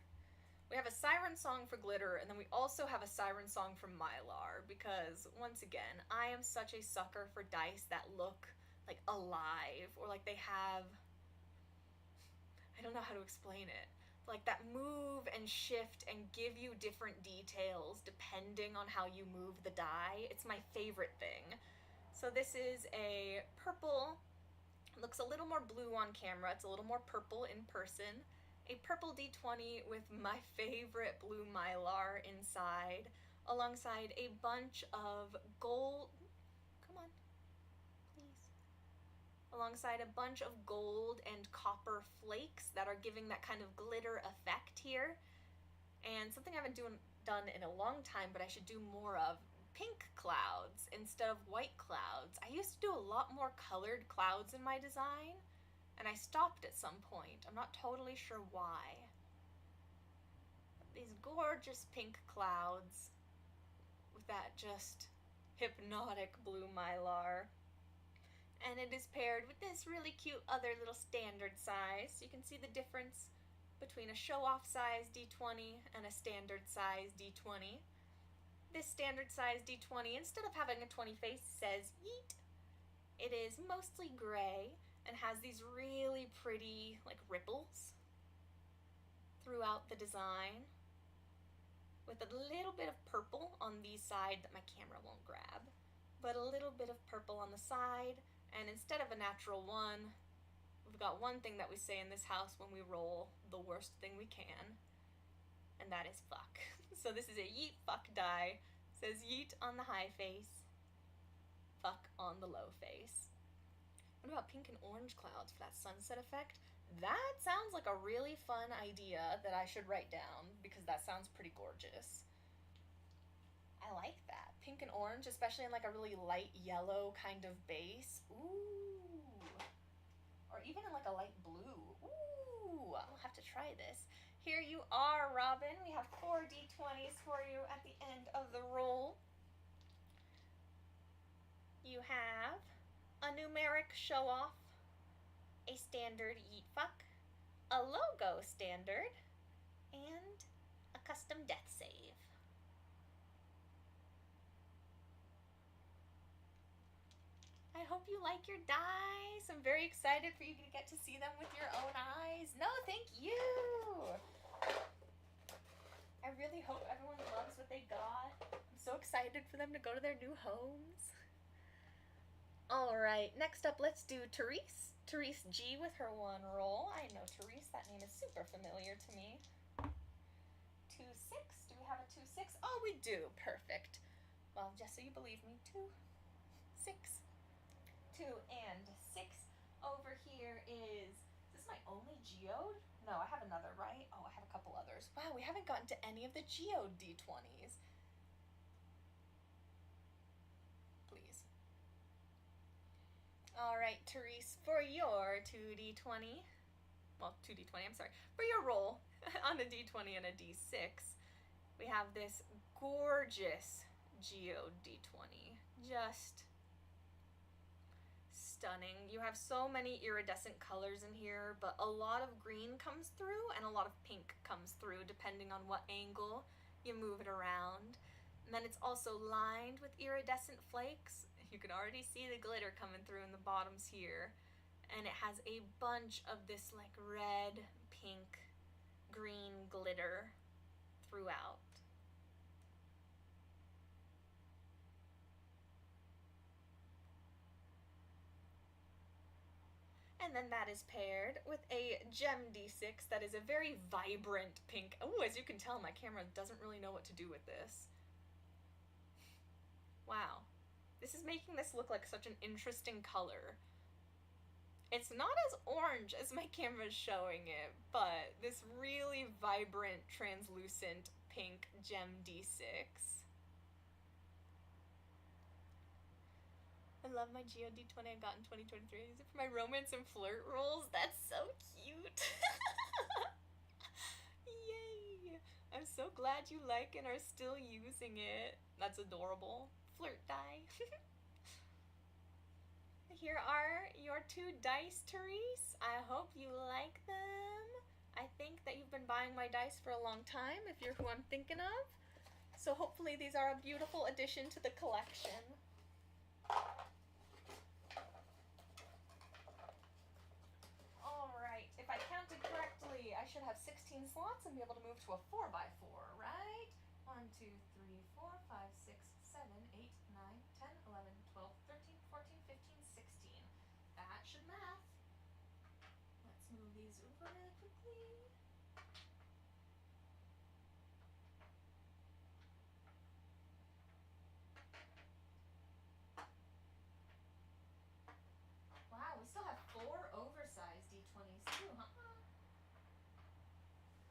We have a Siren Song for glitter, and then we also have a Siren Song for Mylar, because once again, I am such a sucker for dice that look like alive, or like they have, I don't know how to explain it, like that move and shift and give you different details depending on how you move the die. It's my favorite thing. So this is a purple, looks a little more blue on camera, it's a little more purple in person. A purple D20 with my favorite blue Mylar inside, alongside a bunch of gold, come on, please, alongside a bunch of gold and copper flakes that are giving that kind of glitter effect here. And something I haven't done in a long time, but I should do more of, pink clouds instead of white clouds. I used to do a lot more colored clouds in my design, and I stopped at some point. I'm not totally sure why. These gorgeous pink clouds with that just hypnotic blue Mylar. And it is paired with this really cute other little standard size. So you can see the difference between a show-off size D20 and a standard size D20. This standard size D20, instead of having a 20 face, says Yeet. It is mostly gray and has these really pretty like ripples throughout the design with a little bit of purple on the side that my camera won't grab, but a little bit of purple on the side, and instead of a natural 1, we've got one thing that we say in this house when we roll the worst thing we can, and that is fuck. So this is a yeet fuck die. It says yeet on the high face, fuck on the low face. What about pink and orange clouds for that sunset effect? That sounds like a really fun idea that I should write down, because that sounds pretty gorgeous. I like that. Pink and orange, especially in like a really light yellow kind of base. Ooh. Or even in like a light blue. Ooh, I'll have to try this. Here you are, Robin. We have 4 D20s for you at the end of the roll. You have a numeric show-off, a standard yeet fuck, a logo standard, and a custom death save. I hope you like your dice. I'm very excited for you to get to see them with your own eyes. No, thank you. I really hope everyone loves what they got. I'm so excited for them to go to their new homes. All right, next up, let's do Therese. Therese G with her 1 roll. I know Therese, that name is super familiar to me. 2-6, do we have a 2-6? Oh, we do, perfect. Well, just so you believe me, 2, 6, 2, and 6. Over here is this my only geode? No, I have another, right? Oh, I have a couple others. Wow, we haven't gotten to any of the geode D20s. All right, Therese, for your 2d20, well, 2d20, I'm sorry, for your roll on a d20 and a d6, we have this gorgeous geode d20. Just stunning. You have so many iridescent colors in here, but a lot of green comes through and a lot of pink comes through depending on what angle you move it around. And then it's also lined with iridescent flakes. You can already see the glitter coming through in the bottoms here. And it has a bunch of this like red, pink, green glitter throughout. And then that is paired with a gem d6 that is a very vibrant pink. Oh, as you can tell, my camera doesn't really know what to do with this. Wow. This is making this look like such an interesting color. It's not as orange as my camera's showing it, but this really vibrant, translucent pink gem d6. I love my Geo D20 I got in 2023. I use it for my romance and flirt rolls. That's so cute. Yay! I'm so glad you like and are still using it. That's adorable. Flirt die. Here are your 2 dice, Therese. I hope you like them. I think that you've been buying my dice for a long time, if you're who I'm thinking of. So hopefully these are a beautiful addition to the collection. Alright, if I counted correctly, I should have 16 slots and be able to move to a 4x4, right? 1, 2, 3, 4, 5, 6, 7, 8, 9, 10, 11, 12, 13, 14, 15, 16. That should math. Let's move these over really quickly. Wow, we still have 4 oversized D20s too, huh?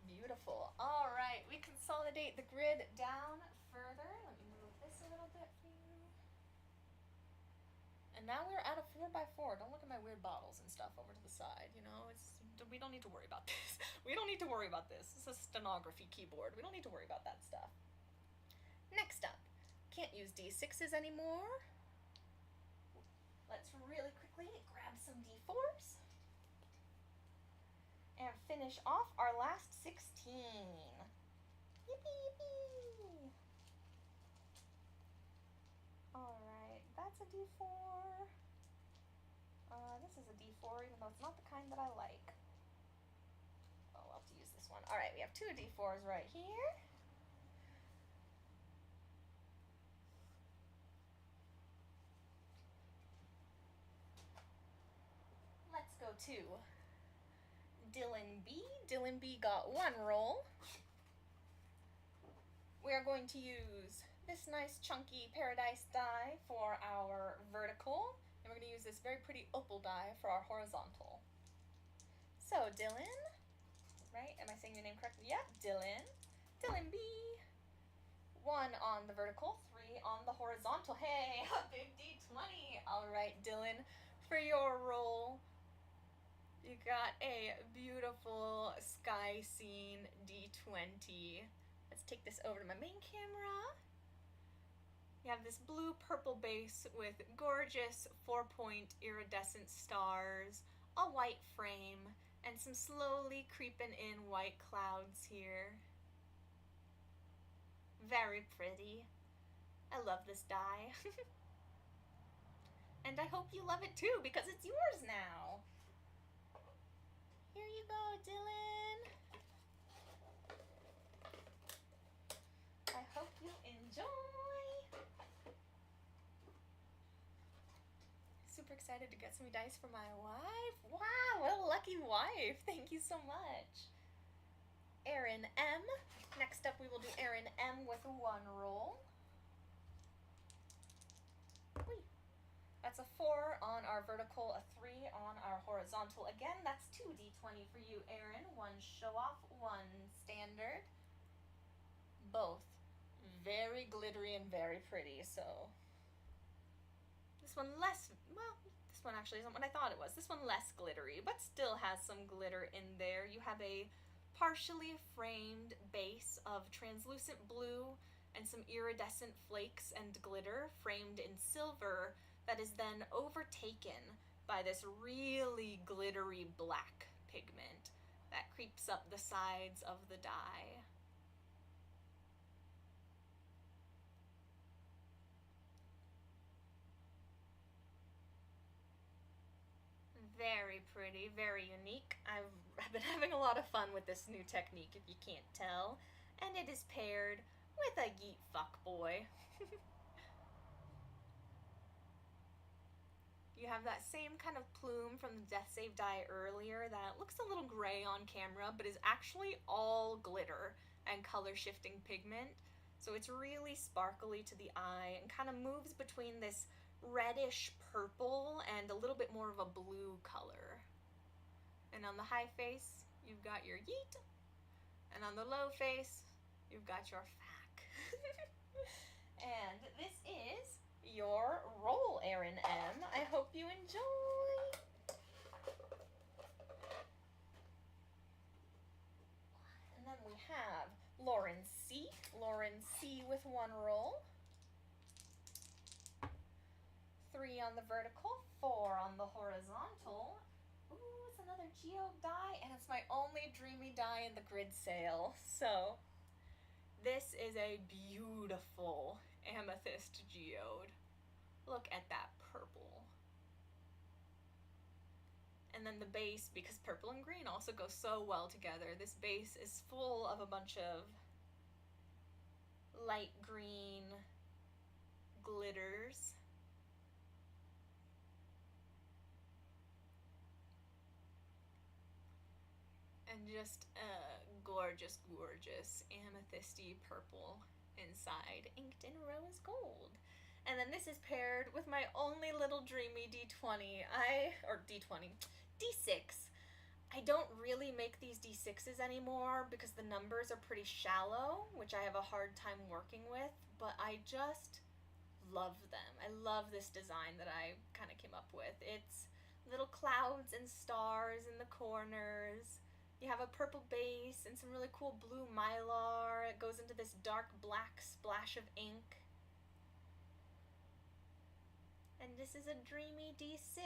Beautiful. All right, we consolidate the grid down further. Let me move this a little bit for you. And now we're at a 4x4. Don't look at my weird bottles and stuff over to the side, you know? We don't need to worry about this. We don't need to worry about this. It's a stenography keyboard. We don't need to worry about that stuff. Next up, can't use D6s anymore. Let's really quickly grab some D4s and finish off our last 16. Yippee, yippee. Alright, that's a D4. This is a D4, even though it's not the kind that I like. Oh, I'll have to use this one. All right, we have 2 D4s right here. Let's go to Dylan B. Dylan B got 1 roll. We are going to use this nice chunky paradise die for our vertical, and we're going to use this very pretty opal die for our horizontal. So Dylan, right? Am I saying your name correctly? Yep, Dylan. Dylan B. 1 on the vertical, 3 on the horizontal. Hey, a big D20. All right, Dylan, for your roll, you got a beautiful sky scene D20. Let's take this over to my main camera. You have this blue-purple base with gorgeous 4-point iridescent stars, a white frame, and some slowly creeping in white clouds here. Very pretty. I love this die. And I hope you love it too, because it's yours now. Here you go, Dylan. I hope you enjoy. Super excited to get some dice for my wife. Wow, what a lucky wife. Thank you so much. Aaron M. Next up, we will do Aaron M with 1 roll. Whee. That's a 4 on our vertical, a 3 on our horizontal. Again, that's 2 D20 for you, Aaron. 1 show off, 1 standard. Both very glittery and very pretty, so this one less, well, this one actually isn't what I thought it was. This one less glittery, but still has some glitter in there. You have a partially framed base of translucent blue and some iridescent flakes and glitter framed in silver that is then overtaken by this really glittery black pigment that creeps up the sides of the die. Very pretty, very unique. I've been having a lot of fun with this new technique, if you can't tell. And it is paired with a yeet fuck boy. You have that same kind of plume from the Death Save die earlier that looks a little gray on camera, but is actually all glitter and color shifting pigment. So it's really sparkly to the eye and kind of moves between this reddish purple and a little bit more of a blue color. And on the high face, you've got your yeet, and on the low face, you've got your fuck. And this is your roll, Aaron M. I hope you enjoy. And then we have Lauren C. Lauren C with 1 roll. 3 on the vertical, 4 on the horizontal. Ooh, it's another geode die, and it's my only dreamy die in the grid sale. So, this is a beautiful amethyst geode. Look at that purple. And then the base, because purple and green also go so well together, this base is full of a bunch of light green glitters. And just a gorgeous, gorgeous amethysty purple inside, inked in rose gold. And then this is paired with my only little dreamy D20. D6. I don't really make these D6s anymore because the numbers are pretty shallow, which I have a hard time working with, but I just love them. I love this design that I kind of came up with. It's little clouds and stars in the corners. You have a purple base and some really cool blue mylar. It goes into this dark black splash of ink. And this is a dreamy D6.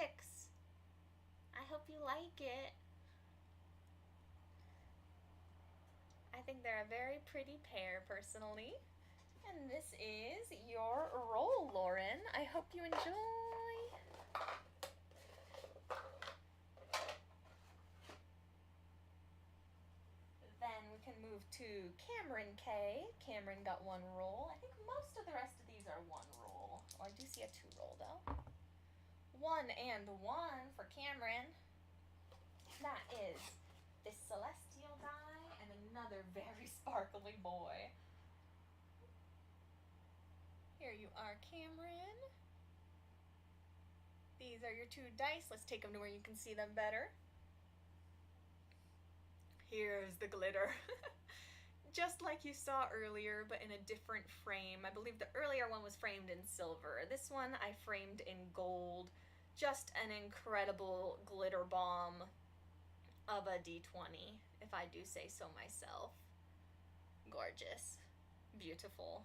I hope you like it. I think they're a very pretty pair, personally. And this is your roll, Lauren. I hope you enjoy. Then move to Cameron K. Cameron got 1 roll. I think most of the rest of these are 1 roll. Oh, I do see a 2 roll though. 1 and 1 for Cameron. That is this celestial die and another very sparkly boy. Here you are, Cameron. These are your 2 dice. Let's take them to where you can see them better. Here's the glitter. Just like you saw earlier, but in a different frame. I believe the earlier one was framed in silver. This one I framed in gold. Just an incredible glitter bomb of a D20, if I do say so myself. Gorgeous. Beautiful.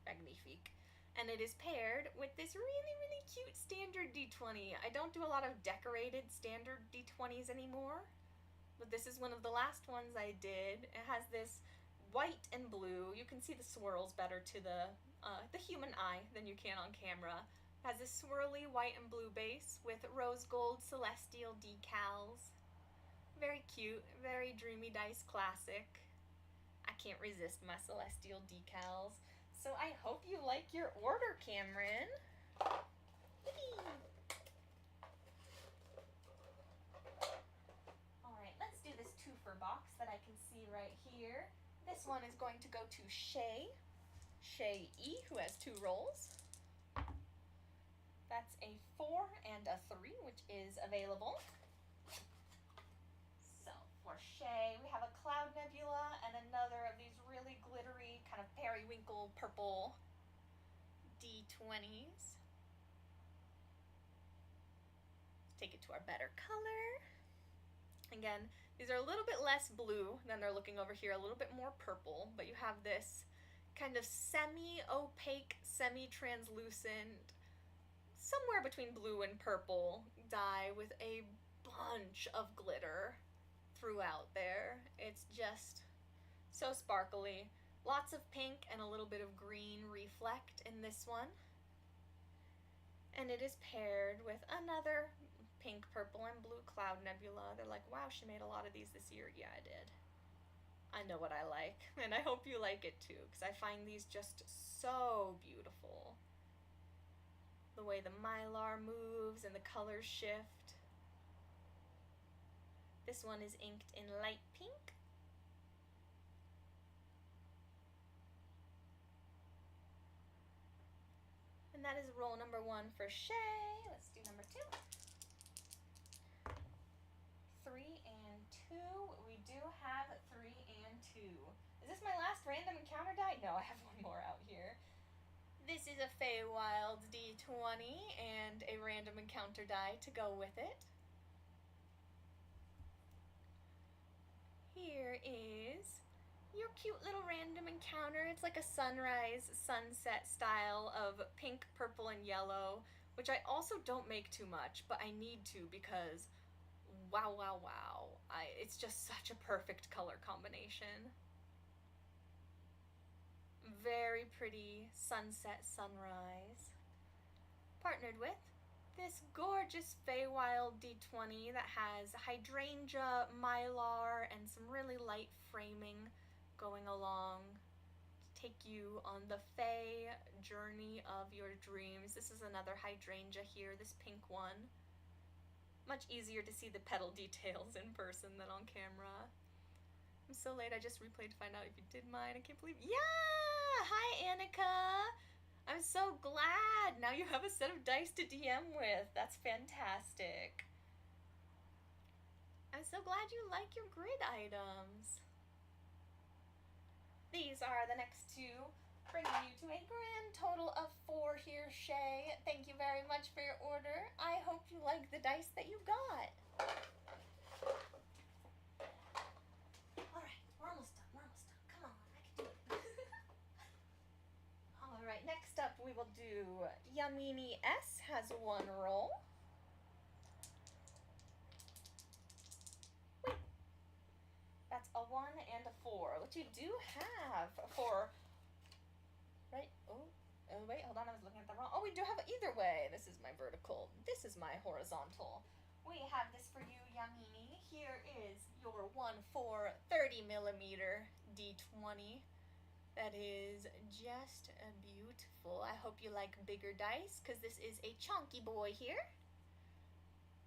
Magnifique. And it is paired with this really, really cute standard D20. I don't do a lot of decorated standard D20s anymore, but this is one of the last ones I did. It has this white and blue. You can see the swirls better to the human eye than you can on camera. It has this swirly white and blue base with rose gold celestial decals. Very cute, very dreamy dice classic. I can't resist my celestial decals. So I hope you like your order, Cameron. Alright, let's do this twofer box that I can see right here. This one is going to go to Shay E, who has 2 rolls. That's a 4 and a 3, which is available. So for Shay, we have a Cloud Nebula and another of these really glittery, kind of periwinkle purple D20s. Take it to our better color. Again, these are a little bit less blue than they're looking over here, a little bit more purple, but you have this kind of semi-opaque, semi-translucent, somewhere between blue and purple die with a bunch of glitter throughout there. It's just so sparkly. Lots of pink and a little bit of green reflect in this one. And it is paired with another pink, purple, and blue Cloud Nebula. They're like, wow, she made a lot of these this year. Yeah, I did. I know what I like, and I hope you like it too, because I find these just so beautiful. The way the mylar moves and the colors shift. This one is inked in light pink. And that is roll number 1 for Shay. Let's do number 2. 3 and 2. We do have 3 and 2. Is this my last random encounter die? No, I have one more out here. This is a Feywilds D20 and a random encounter die to go with it. Here is your cute little random encounter. It's like a sunrise, sunset style of pink, purple, and yellow, which I also don't make too much, but I need to because wow, wow, wow. It's just such a perfect color combination. Very pretty sunset sunrise. Partnered with this gorgeous Feywild D20 that has hydrangea, mylar, and some really light framing going along to take you on the Fey journey of your dreams. This is another hydrangea here, this pink one. Much easier to see the petal details in person than on camera. I'm so late, I just replayed to find out if you did mine. I can't believe. Yeah! Hi, Annika! I'm so glad! Now you have a set of dice to DM with. That's fantastic. I'm so glad you like your grid items. These are the next 2, bringing you to a grand total of 4 here, Shay. Thank you very much for your order. I hope you like the dice that you got. Alright, we're almost done. Come on, I can do it. Alright, next up we will do Yamini S has 1 roll. Wait. That's a 1 and a 4, which you do have for... Right? Oh, wait, hold on, I was looking at the wrong... Oh, we do have either way. This is my vertical. This is my horizontal. We have this for you, Yamini. Here is your 1/4 30mm D20. That is just beautiful. I hope you like bigger dice, because this is a chunky boy here.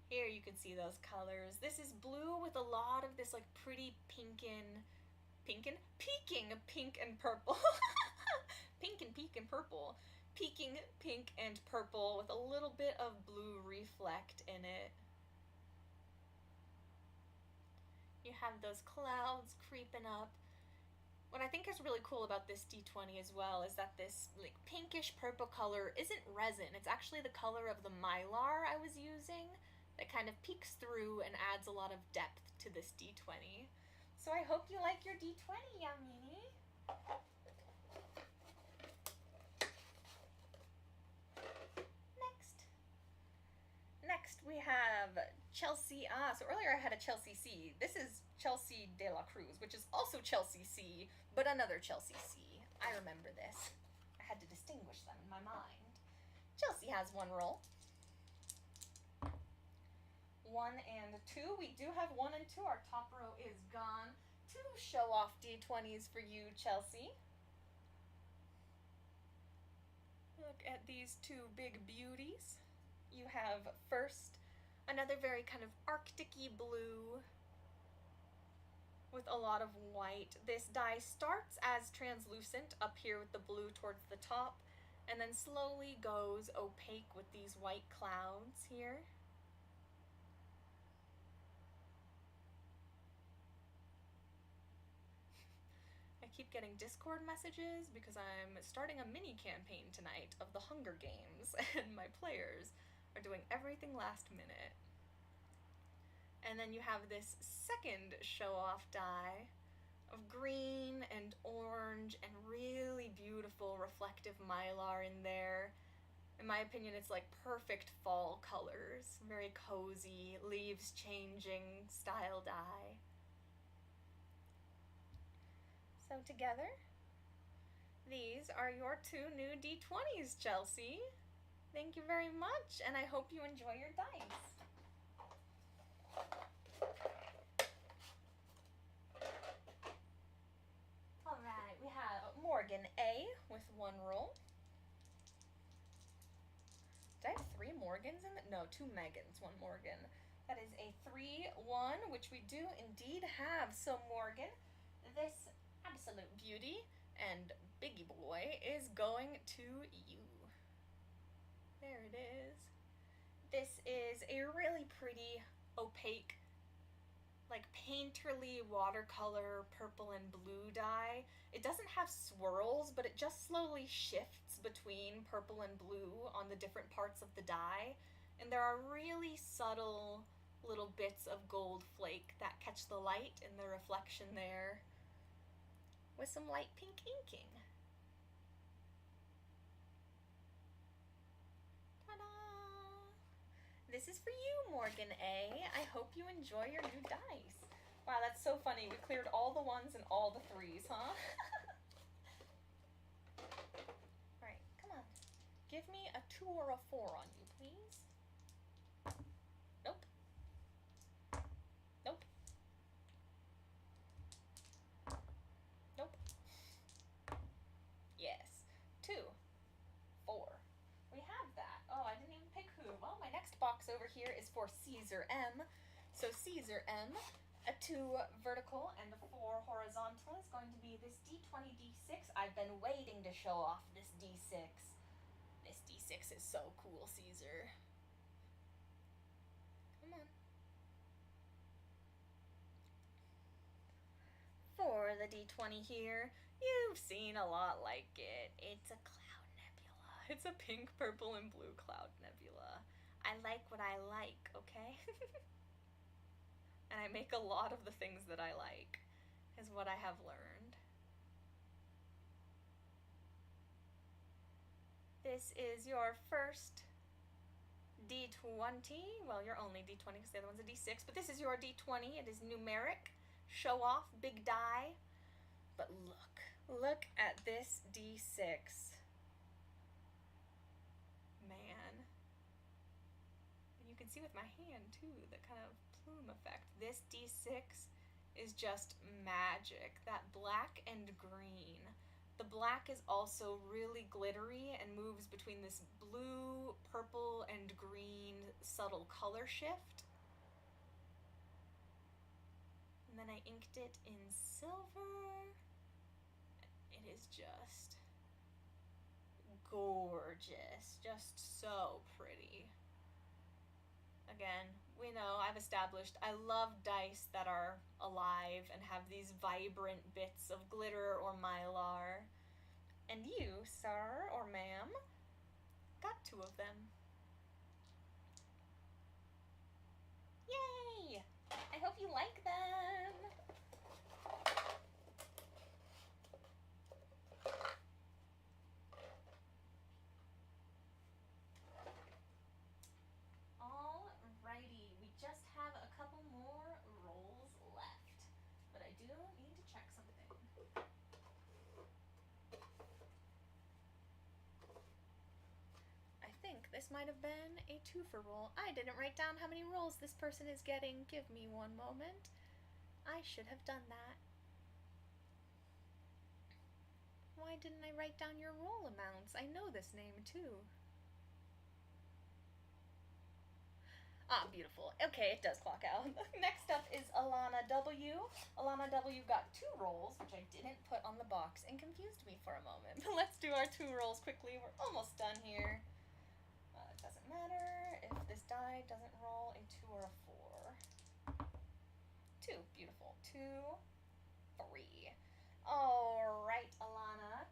Here you can see those colors. This is blue with a lot of this like pretty peeking pink and purple. Pink and purple. Peeking pink and purple with a little bit of blue reflect in it. You have those clouds creeping up. What I think is really cool about this D20 as well is that this like pinkish purple color isn't resin. It's actually the color of the Mylar I was using that kind of peeks through and adds a lot of depth to this D20. So I hope you like your D20, Yamini. Next we have Chelsea. So earlier I had a Chelsea C. This is Chelsea de la Cruz, which is also Chelsea C, but another Chelsea C. I remember this. I had to distinguish them in my mind. Chelsea has one roll. 1 and 2. We do have 1 and 2. Our top row is gone. 2 show-off D20s for you, Chelsea. Look at these 2 big beauties. You have first another very kind of Arctic-y blue with a lot of white. This die starts as translucent up here with the blue towards the top, and then slowly goes opaque with these white clouds here. I keep getting Discord messages because I'm starting a mini campaign tonight of the Hunger Games, and my players are doing everything last minute. And then you have this second show-off die of green and orange and really beautiful reflective Mylar in there. In my opinion, it's like perfect fall colors, very cozy, leaves changing style die. So together, these are your 2 new D20s, Chelsea. Thank you very much, and I hope you enjoy your dice. Alright, we have Morgan A with 1 roll. Did I have 3 Morgans in it? No, 2 Megans, 1 Morgan. That is a 3-1, which we do indeed have. So Morgan, this absolute beauty and biggie boy is going to you. There it is. This is a really pretty, opaque, like painterly watercolor purple and blue die. It doesn't have swirls, but it just slowly shifts between purple and blue on the different parts of the die. And there are really subtle little bits of gold flake that catch the light in the reflection there, with some light pink inking. This is for you, Morgan A. I hope you enjoy your new dice. Wow, that's so funny. We cleared all the 1s and all the 3s, huh? Alright, come on. Give me a 2 or a 4 on you, please. Nope. Nope. Nope. Yes. 2. 4. We have that. Oh, I didn't even pick who. Well, my next box over here is for Caesar M. So Caesar M, a 2 vertical and a 4 horizontal is going to be this D20 D6. I've been waiting to show off this D6. This D6 is so cool, Caesar. Come on. For the D20 here, you've seen a lot like it. It's a cloud nebula. It's a pink, purple, and blue cloud nebula. I like what I like, okay? And I make a lot of the things that I like, is what I have learned. This is your first D20. Well, your only D20 because the other one's a D6, but this is your D20. It is numeric, show off, big die. But look at this D6. Man. And you can see with my hand too, the kind of plume effect. This D6 is just magic. That black and green. The black is also really glittery and moves between this blue, purple, and green subtle color shift. And then I inked it in silver. It is just gorgeous, just so pretty. Again, we know, I've established, I love dice that are alive and have these vibrant bits of glitter or mylar. And you, sir or ma'am, got 2 of them. Yay! I hope you like them! Alrighty, we just have a couple more rolls left, but I do need to check something. I think this might have been a 2-for roll. I didn't write down how many rolls this person is getting. Give me one moment. I should have done that. Why didn't I write down your roll amounts? I know this name too. Ah, beautiful. Okay, it does clock out. Next up is Alana W. Alana W got 2 rolls, which I didn't put on the box and confused me for a moment. But let's do our 2 rolls quickly. We're almost done here. It doesn't matter if this die doesn't roll a 2 or a 4. 2, beautiful. 2, 3. Alright, Alana.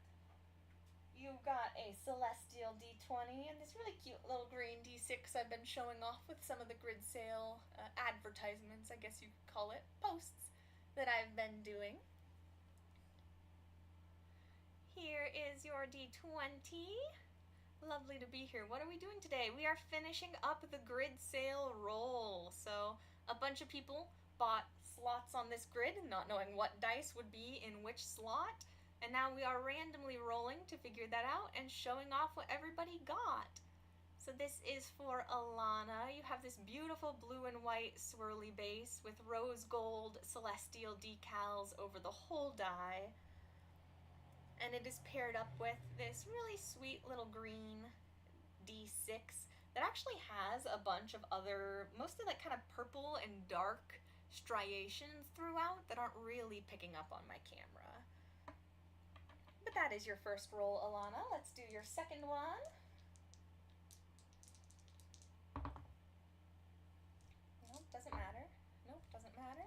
You got a Celestial D20 and this really cute little green D6 I've been showing off with some of the grid sale advertisements, I guess you could call it, posts that I've been doing. Here is your D20. Lovely to be here. What are we doing today? We are finishing up the grid sale roll. So a bunch of people bought slots on this grid, not knowing what dice would be in which slot. And now we are randomly rolling to figure that out and showing off what everybody got. So this is for Alana. You have this beautiful blue and white swirly base with rose gold celestial decals over the whole die. And it is paired up with this really sweet little green D6 that actually has a bunch of other, mostly like kind of purple and dark striations throughout that aren't really picking up on my camera. But that is your first roll, Alana. Let's do your second one. Nope, doesn't matter. Nope, doesn't matter.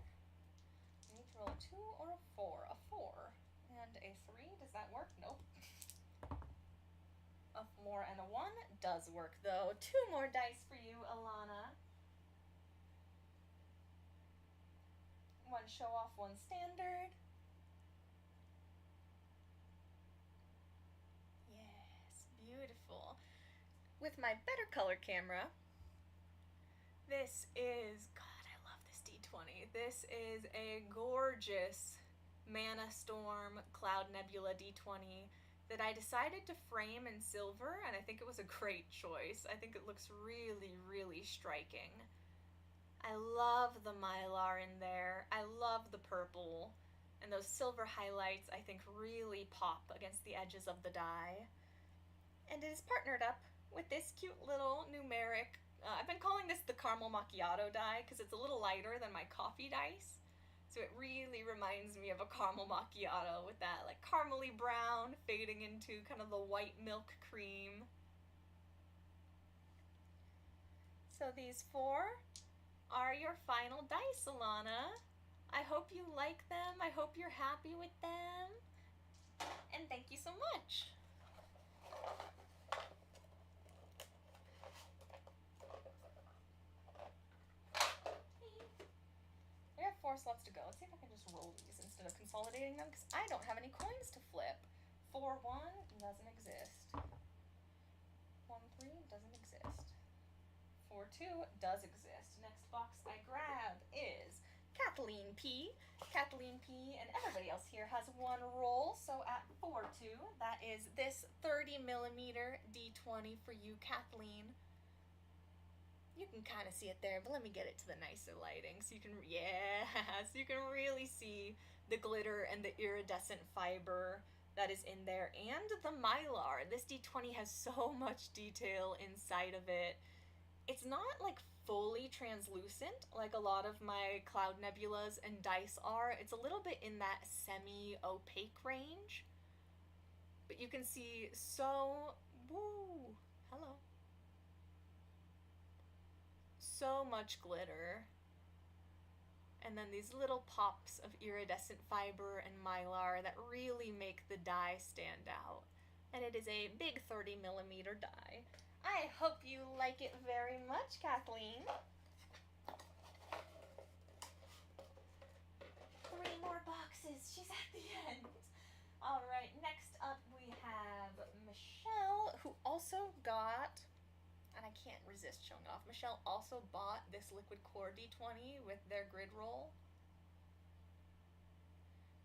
You need to roll a 2 or a 4. A 4 and a 3. Does that work? Nope. A 4 and a 1 does work, though. 2 more dice for you, Alana. 1 show off, 1 standard. Beautiful. With my better color camera, this is, God, I love this D20. This is a gorgeous Mana Storm Cloud Nebula D20 that I decided to frame in silver, and I think it was a great choice. I think it looks really, really striking. I love the mylar in there. I love the purple, and those silver highlights I think really pop against the edges of the die. And it is partnered up with this cute little numeric, I've been calling this the caramel macchiato die because it's a little lighter than my coffee dice. So it really reminds me of a caramel macchiato with that like caramely brown fading into kind of the white milk cream. So these 4 are your final dice, Alana. I hope you like them. I hope you're happy with them. And thank you so much. We have 4 slots to go. Let's see if I can just roll these instead of consolidating them, because I don't have any coins to flip. 4-1 doesn't exist. 1-3 doesn't exist. 4-2 does exist. Next box I grab is Kathleen P. Kathleen P. and everybody else here has 1 roll, so at 4-2, that is this 30mm D20 for you, Kathleen. You can kind of see it there, but let me get it to the nicer lighting so you can, yeah, so you can really see the glitter and the iridescent fiber that is in there, and the mylar. This D20 has so much detail inside of it. It's not like fully translucent like a lot of my cloud nebulas and dice are. It's a little bit in that semi-opaque range, but you can see woo, hello, so much glitter. And then these little pops of iridescent fiber and mylar that really make the die stand out. And it is a big 30mm die. I hope you like it very much, Kathleen. 3 more boxes. She's at the end. All right, next up we have Michelle, who also got, and I can't resist showing off, Michelle also bought this Liquid Core D20 with their grid roll.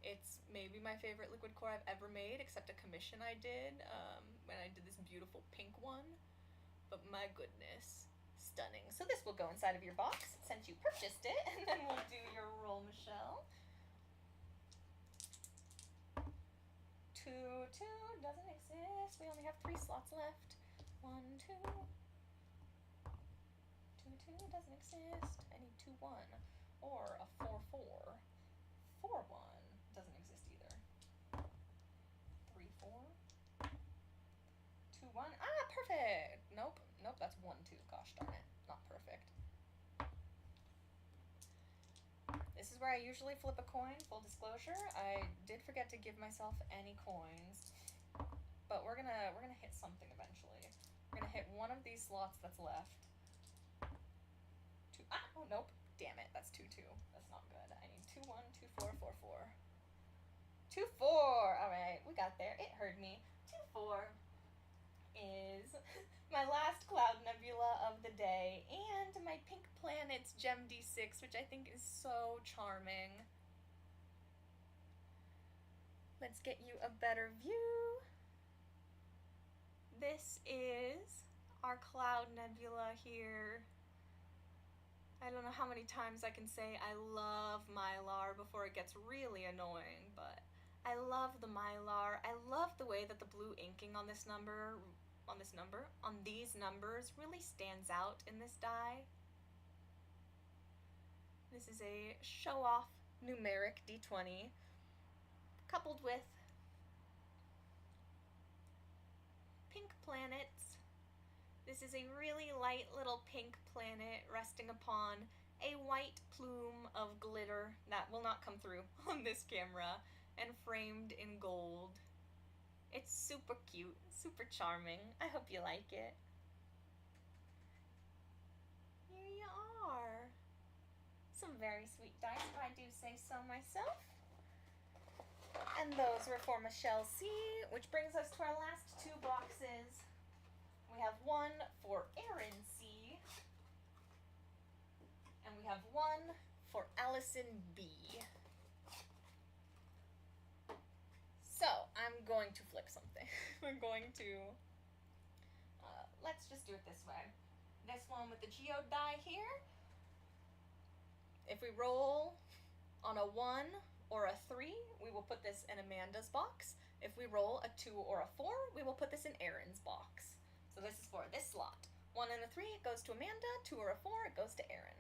It's maybe my favorite Liquid Core I've ever made, except a commission I did when I did this beautiful pink one. But my goodness, stunning. So this will go inside of your box since you purchased it, and then we'll do your roll, Michelle. 2, 2 doesn't exist. We only have 3 slots left. 1, 2. 2, 2 doesn't exist. I need 2, 1. Or a 4, 4. 4, 1 doesn't exist either. 3, 4. 2, 1. Ah, perfect. Nope, that's 1, 2. Gosh darn it, not perfect. This is where I usually flip a coin, full disclosure. I did forget to give myself any coins, but we're gonna hit something eventually. We're gonna hit one of these slots that's left. 2, oh nope, damn it, that's 2, 2. That's not good. I need 2, 1, 2, 4, 4, 4. 2, 4, all right, we got there. It heard me. 2, 4 is my last cloud nebula of the day, and my Pink Planets Gem D6, which I think is so charming. Let's get you a better view. This is our cloud nebula here. I don't know how many times I can say I love mylar before it gets really annoying, but I love the mylar. I love the way that the blue inking on these numbers really stands out in this die. This is a show-off numeric D20 coupled with pink planets. This is a really light little pink planet resting upon a white plume of glitter that will not come through on this camera and framed in gold. It's super cute, super charming. I hope you like it. Here you are. Some very sweet dice, if I do say so myself. And those were for Michelle C, which brings us to our last 2 boxes. We have one for Erin C, and we have one for Allison B. So, I'm going to flip something. We're going to, let's just do it this way. This one with the geode die here. If we roll on a 1 or a 3, we will put this in Amanda's box. If we roll a 2 or a 4, we will put this in Erin's box. So this is for this slot. 1 and a 3, it goes to Amanda. 2 or a 4, it goes to Erin.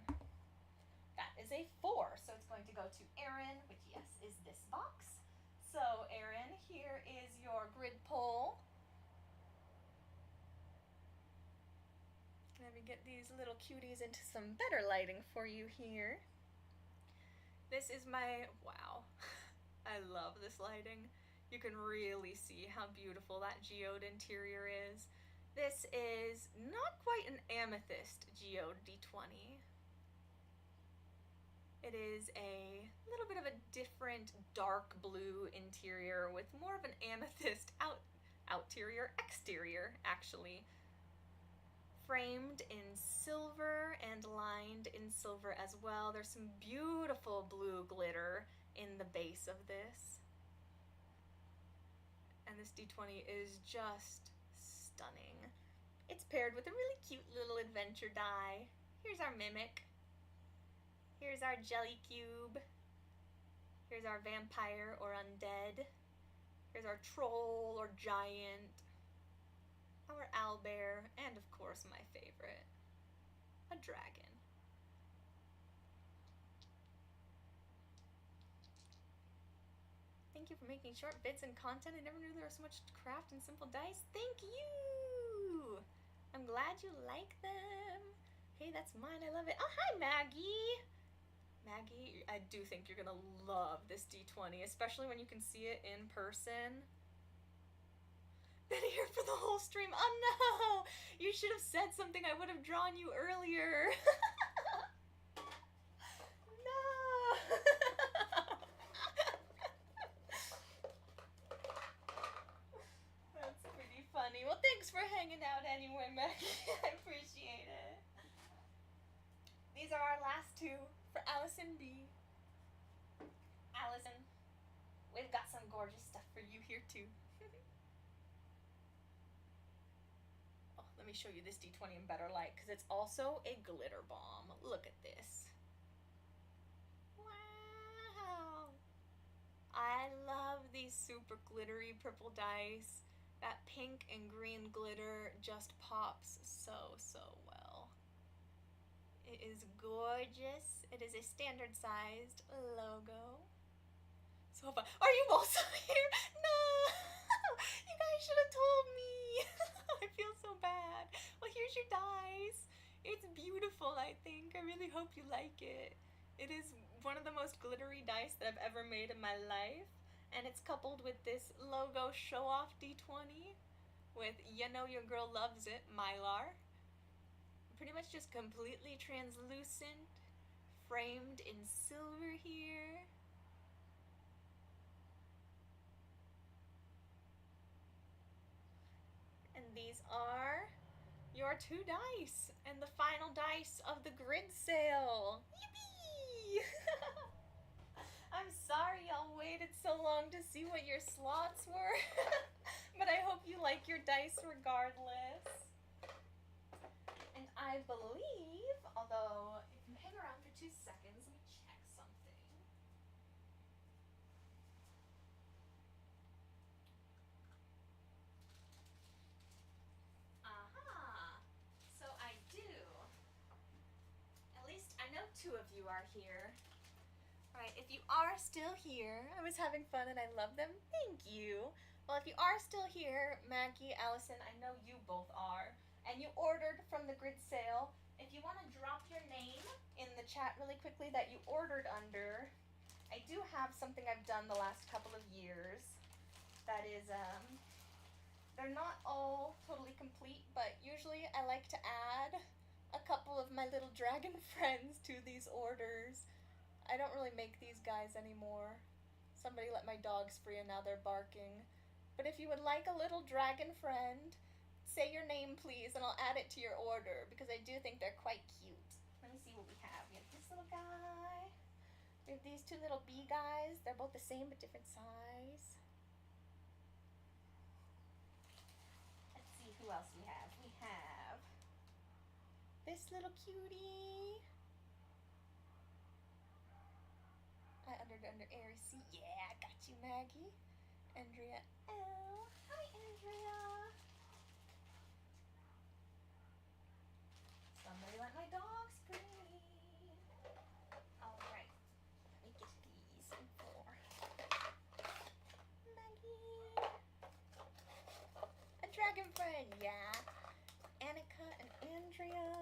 That is a 4, so it's going to go to Erin, which, yes, is this box. So, Erin, here is your grid pull. Let me get these little cuties into some better lighting for you here. This is my, wow, I love this lighting. You can really see how beautiful that geode interior is. This is not quite an amethyst geode D20. It is a little bit of a different dark blue interior with more of an amethyst exterior, actually. Framed in silver and lined in silver as well. There's some beautiful blue glitter in the base of this. And this D20 is just stunning. It's paired with a really cute little adventure die. Here's our Mimic. Here's our Jelly Cube. Here's our Vampire or Undead. Here's our Troll or Giant. Our Owlbear, and of course my favorite, a dragon. Thank you for making short vids and content. I never knew there was so much craft and simple dice. Thank you! I'm glad you like them. Hey, that's mine. I love it. Oh, hi, Maggie! Maggie, I do think you're gonna love this D20, especially when you can see it in person. Been here for the whole stream. Oh no! You should have said something. I would have drawn you earlier. No! That's pretty funny. Well, thanks for hanging out anyway, Maggie. I appreciate it. These are our last two for Allison B. Allison, we've got some gorgeous stuff for you here too. Let me show you this D20 in better light because it's also a glitter bomb. Look at this. Wow. I love these super glittery purple dice. That pink and green glitter just pops so well. It is gorgeous. It is a standard sized logo. So fun. Are you also here? No! You guys should have told me. I feel so bad. Well, here's your dice. It's beautiful, I think. I really hope you like it. It is one of the most glittery dice that I've ever made in my life. And it's coupled with this logo show-off D20 with You Know Your Girl Loves It, Mylar. Pretty much just completely translucent, framed in silver here. And these are your two dice and the final dice of the grid sale. Yippee! I'm sorry y'all waited so long to see what your slots were, but I hope you like your dice regardless. And I believe, although if you hang around for 2 seconds, let me check something. So I do. At least I know 2 of you are here. Alright, if you are still here, I was having fun and I love them. Thank you. Well, if you are still here, Maggie, Allison, I know you both are, and you ordered from the grid sale, if you want to drop your name in the chat really quickly that you ordered under, I do have something I've done the last couple of years that is, they're not all totally complete, but usually I like to add a couple of my little dragon friends to these orders. I don't really make these guys anymore. Somebody let my dogs free and now they're barking. But if you would like a little dragon friend, say your name please and I'll add it to your order because I do think they're quite cute. Let me see what we have. We have this little guy. We have these 2 little bee guys. They're both the same but different size. Let's see who else we have. We have this little cutie. Under Aries C. Yeah, I got you, Maggie. Andrea L. Hi, Andrea. Somebody let my dogs free. Alright, let me get these for Maggie. A dragon friend, yeah. Annika and Andrea.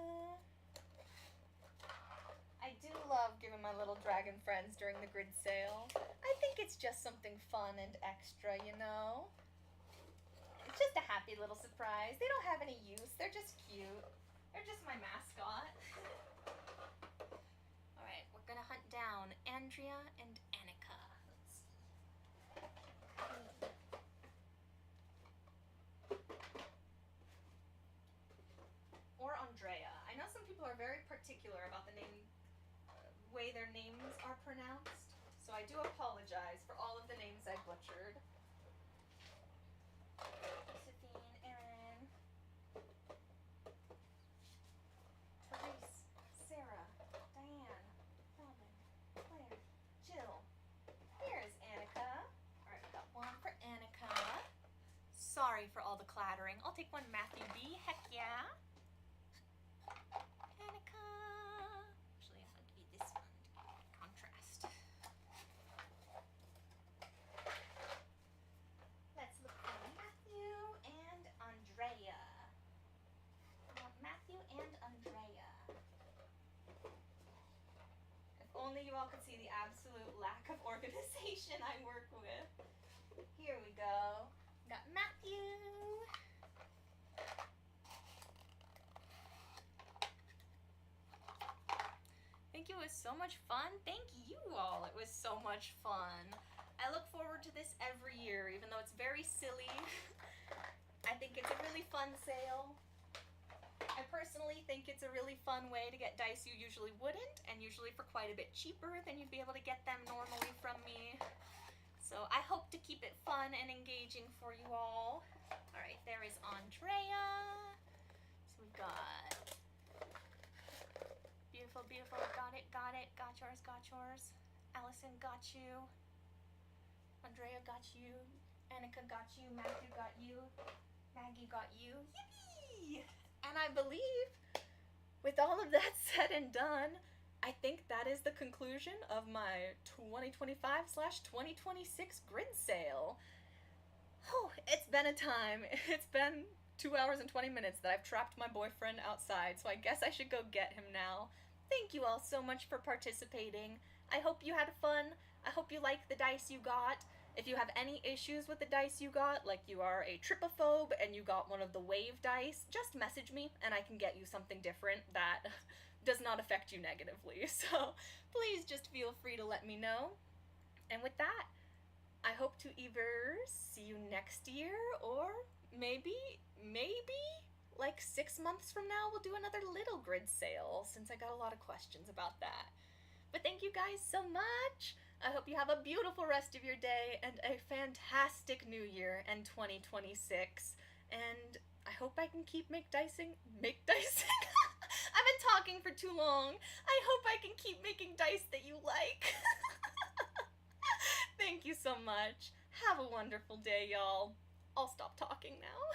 I do love giving my little dragon friends during the grid sale. I think it's just something fun and extra, you know? It's just a happy little surprise. They don't have any use. They're just cute. They're just my mascot. Alright, we're gonna hunt down Andrea and Annika. Let's see. Or Andrea. I know some people are very particular about the name, way their names are pronounced, so I do apologize for all of the names I butchered. Josephine, Erin, Therese, wearing. I'll take one Matthew B. Heck yeah. Annika. Actually, I'll give you this one to get contrast. Let's look for Matthew and Andrea. Matthew and Andrea. If only you all could see the absolute lack of organization I work with. Here we go. Got Matthew. Thank you, it was so much fun. Thank you all, it was so much fun. I look forward to this every year, even though it's very silly. I think it's a really fun sale. I personally think it's a really fun way to get dice you usually wouldn't, and usually for quite a bit cheaper than you'd be able to get them normally from me. So I hope to keep it fun and engaging for you all. Alright, there is Andrea. So we've got... Beautiful, beautiful. Got it, got it. Got yours, got yours. Allison got you. Andrea got you. Annika got you. Matthew got you. Maggie got you. Yippee! And I believe, with all of that said and done, I think that is the conclusion of my 2025/2026 grid sale. Oh, it's been a time. It's been 2 hours and 20 minutes that I've trapped my boyfriend outside, so I guess I should go get him now. Thank you all so much for participating. I hope you had fun. I hope you like the dice you got. If you have any issues with the dice you got, like you are a tripophobe and you got one of the wave dice, just message me and I can get you something different that does not affect you negatively. So please just feel free to let me know. And with that, I hope to either see you next year or maybe like 6 months from now we'll do another little grid sale, since I got a lot of questions about that. But thank you guys so much. I hope you have a beautiful rest of your day and a fantastic new year and 2026. And I hope I can keep make dicing. I've been talking for too long. I hope I can keep making dice that you like. Thank you so much. Have a wonderful day, y'all. I'll stop talking now.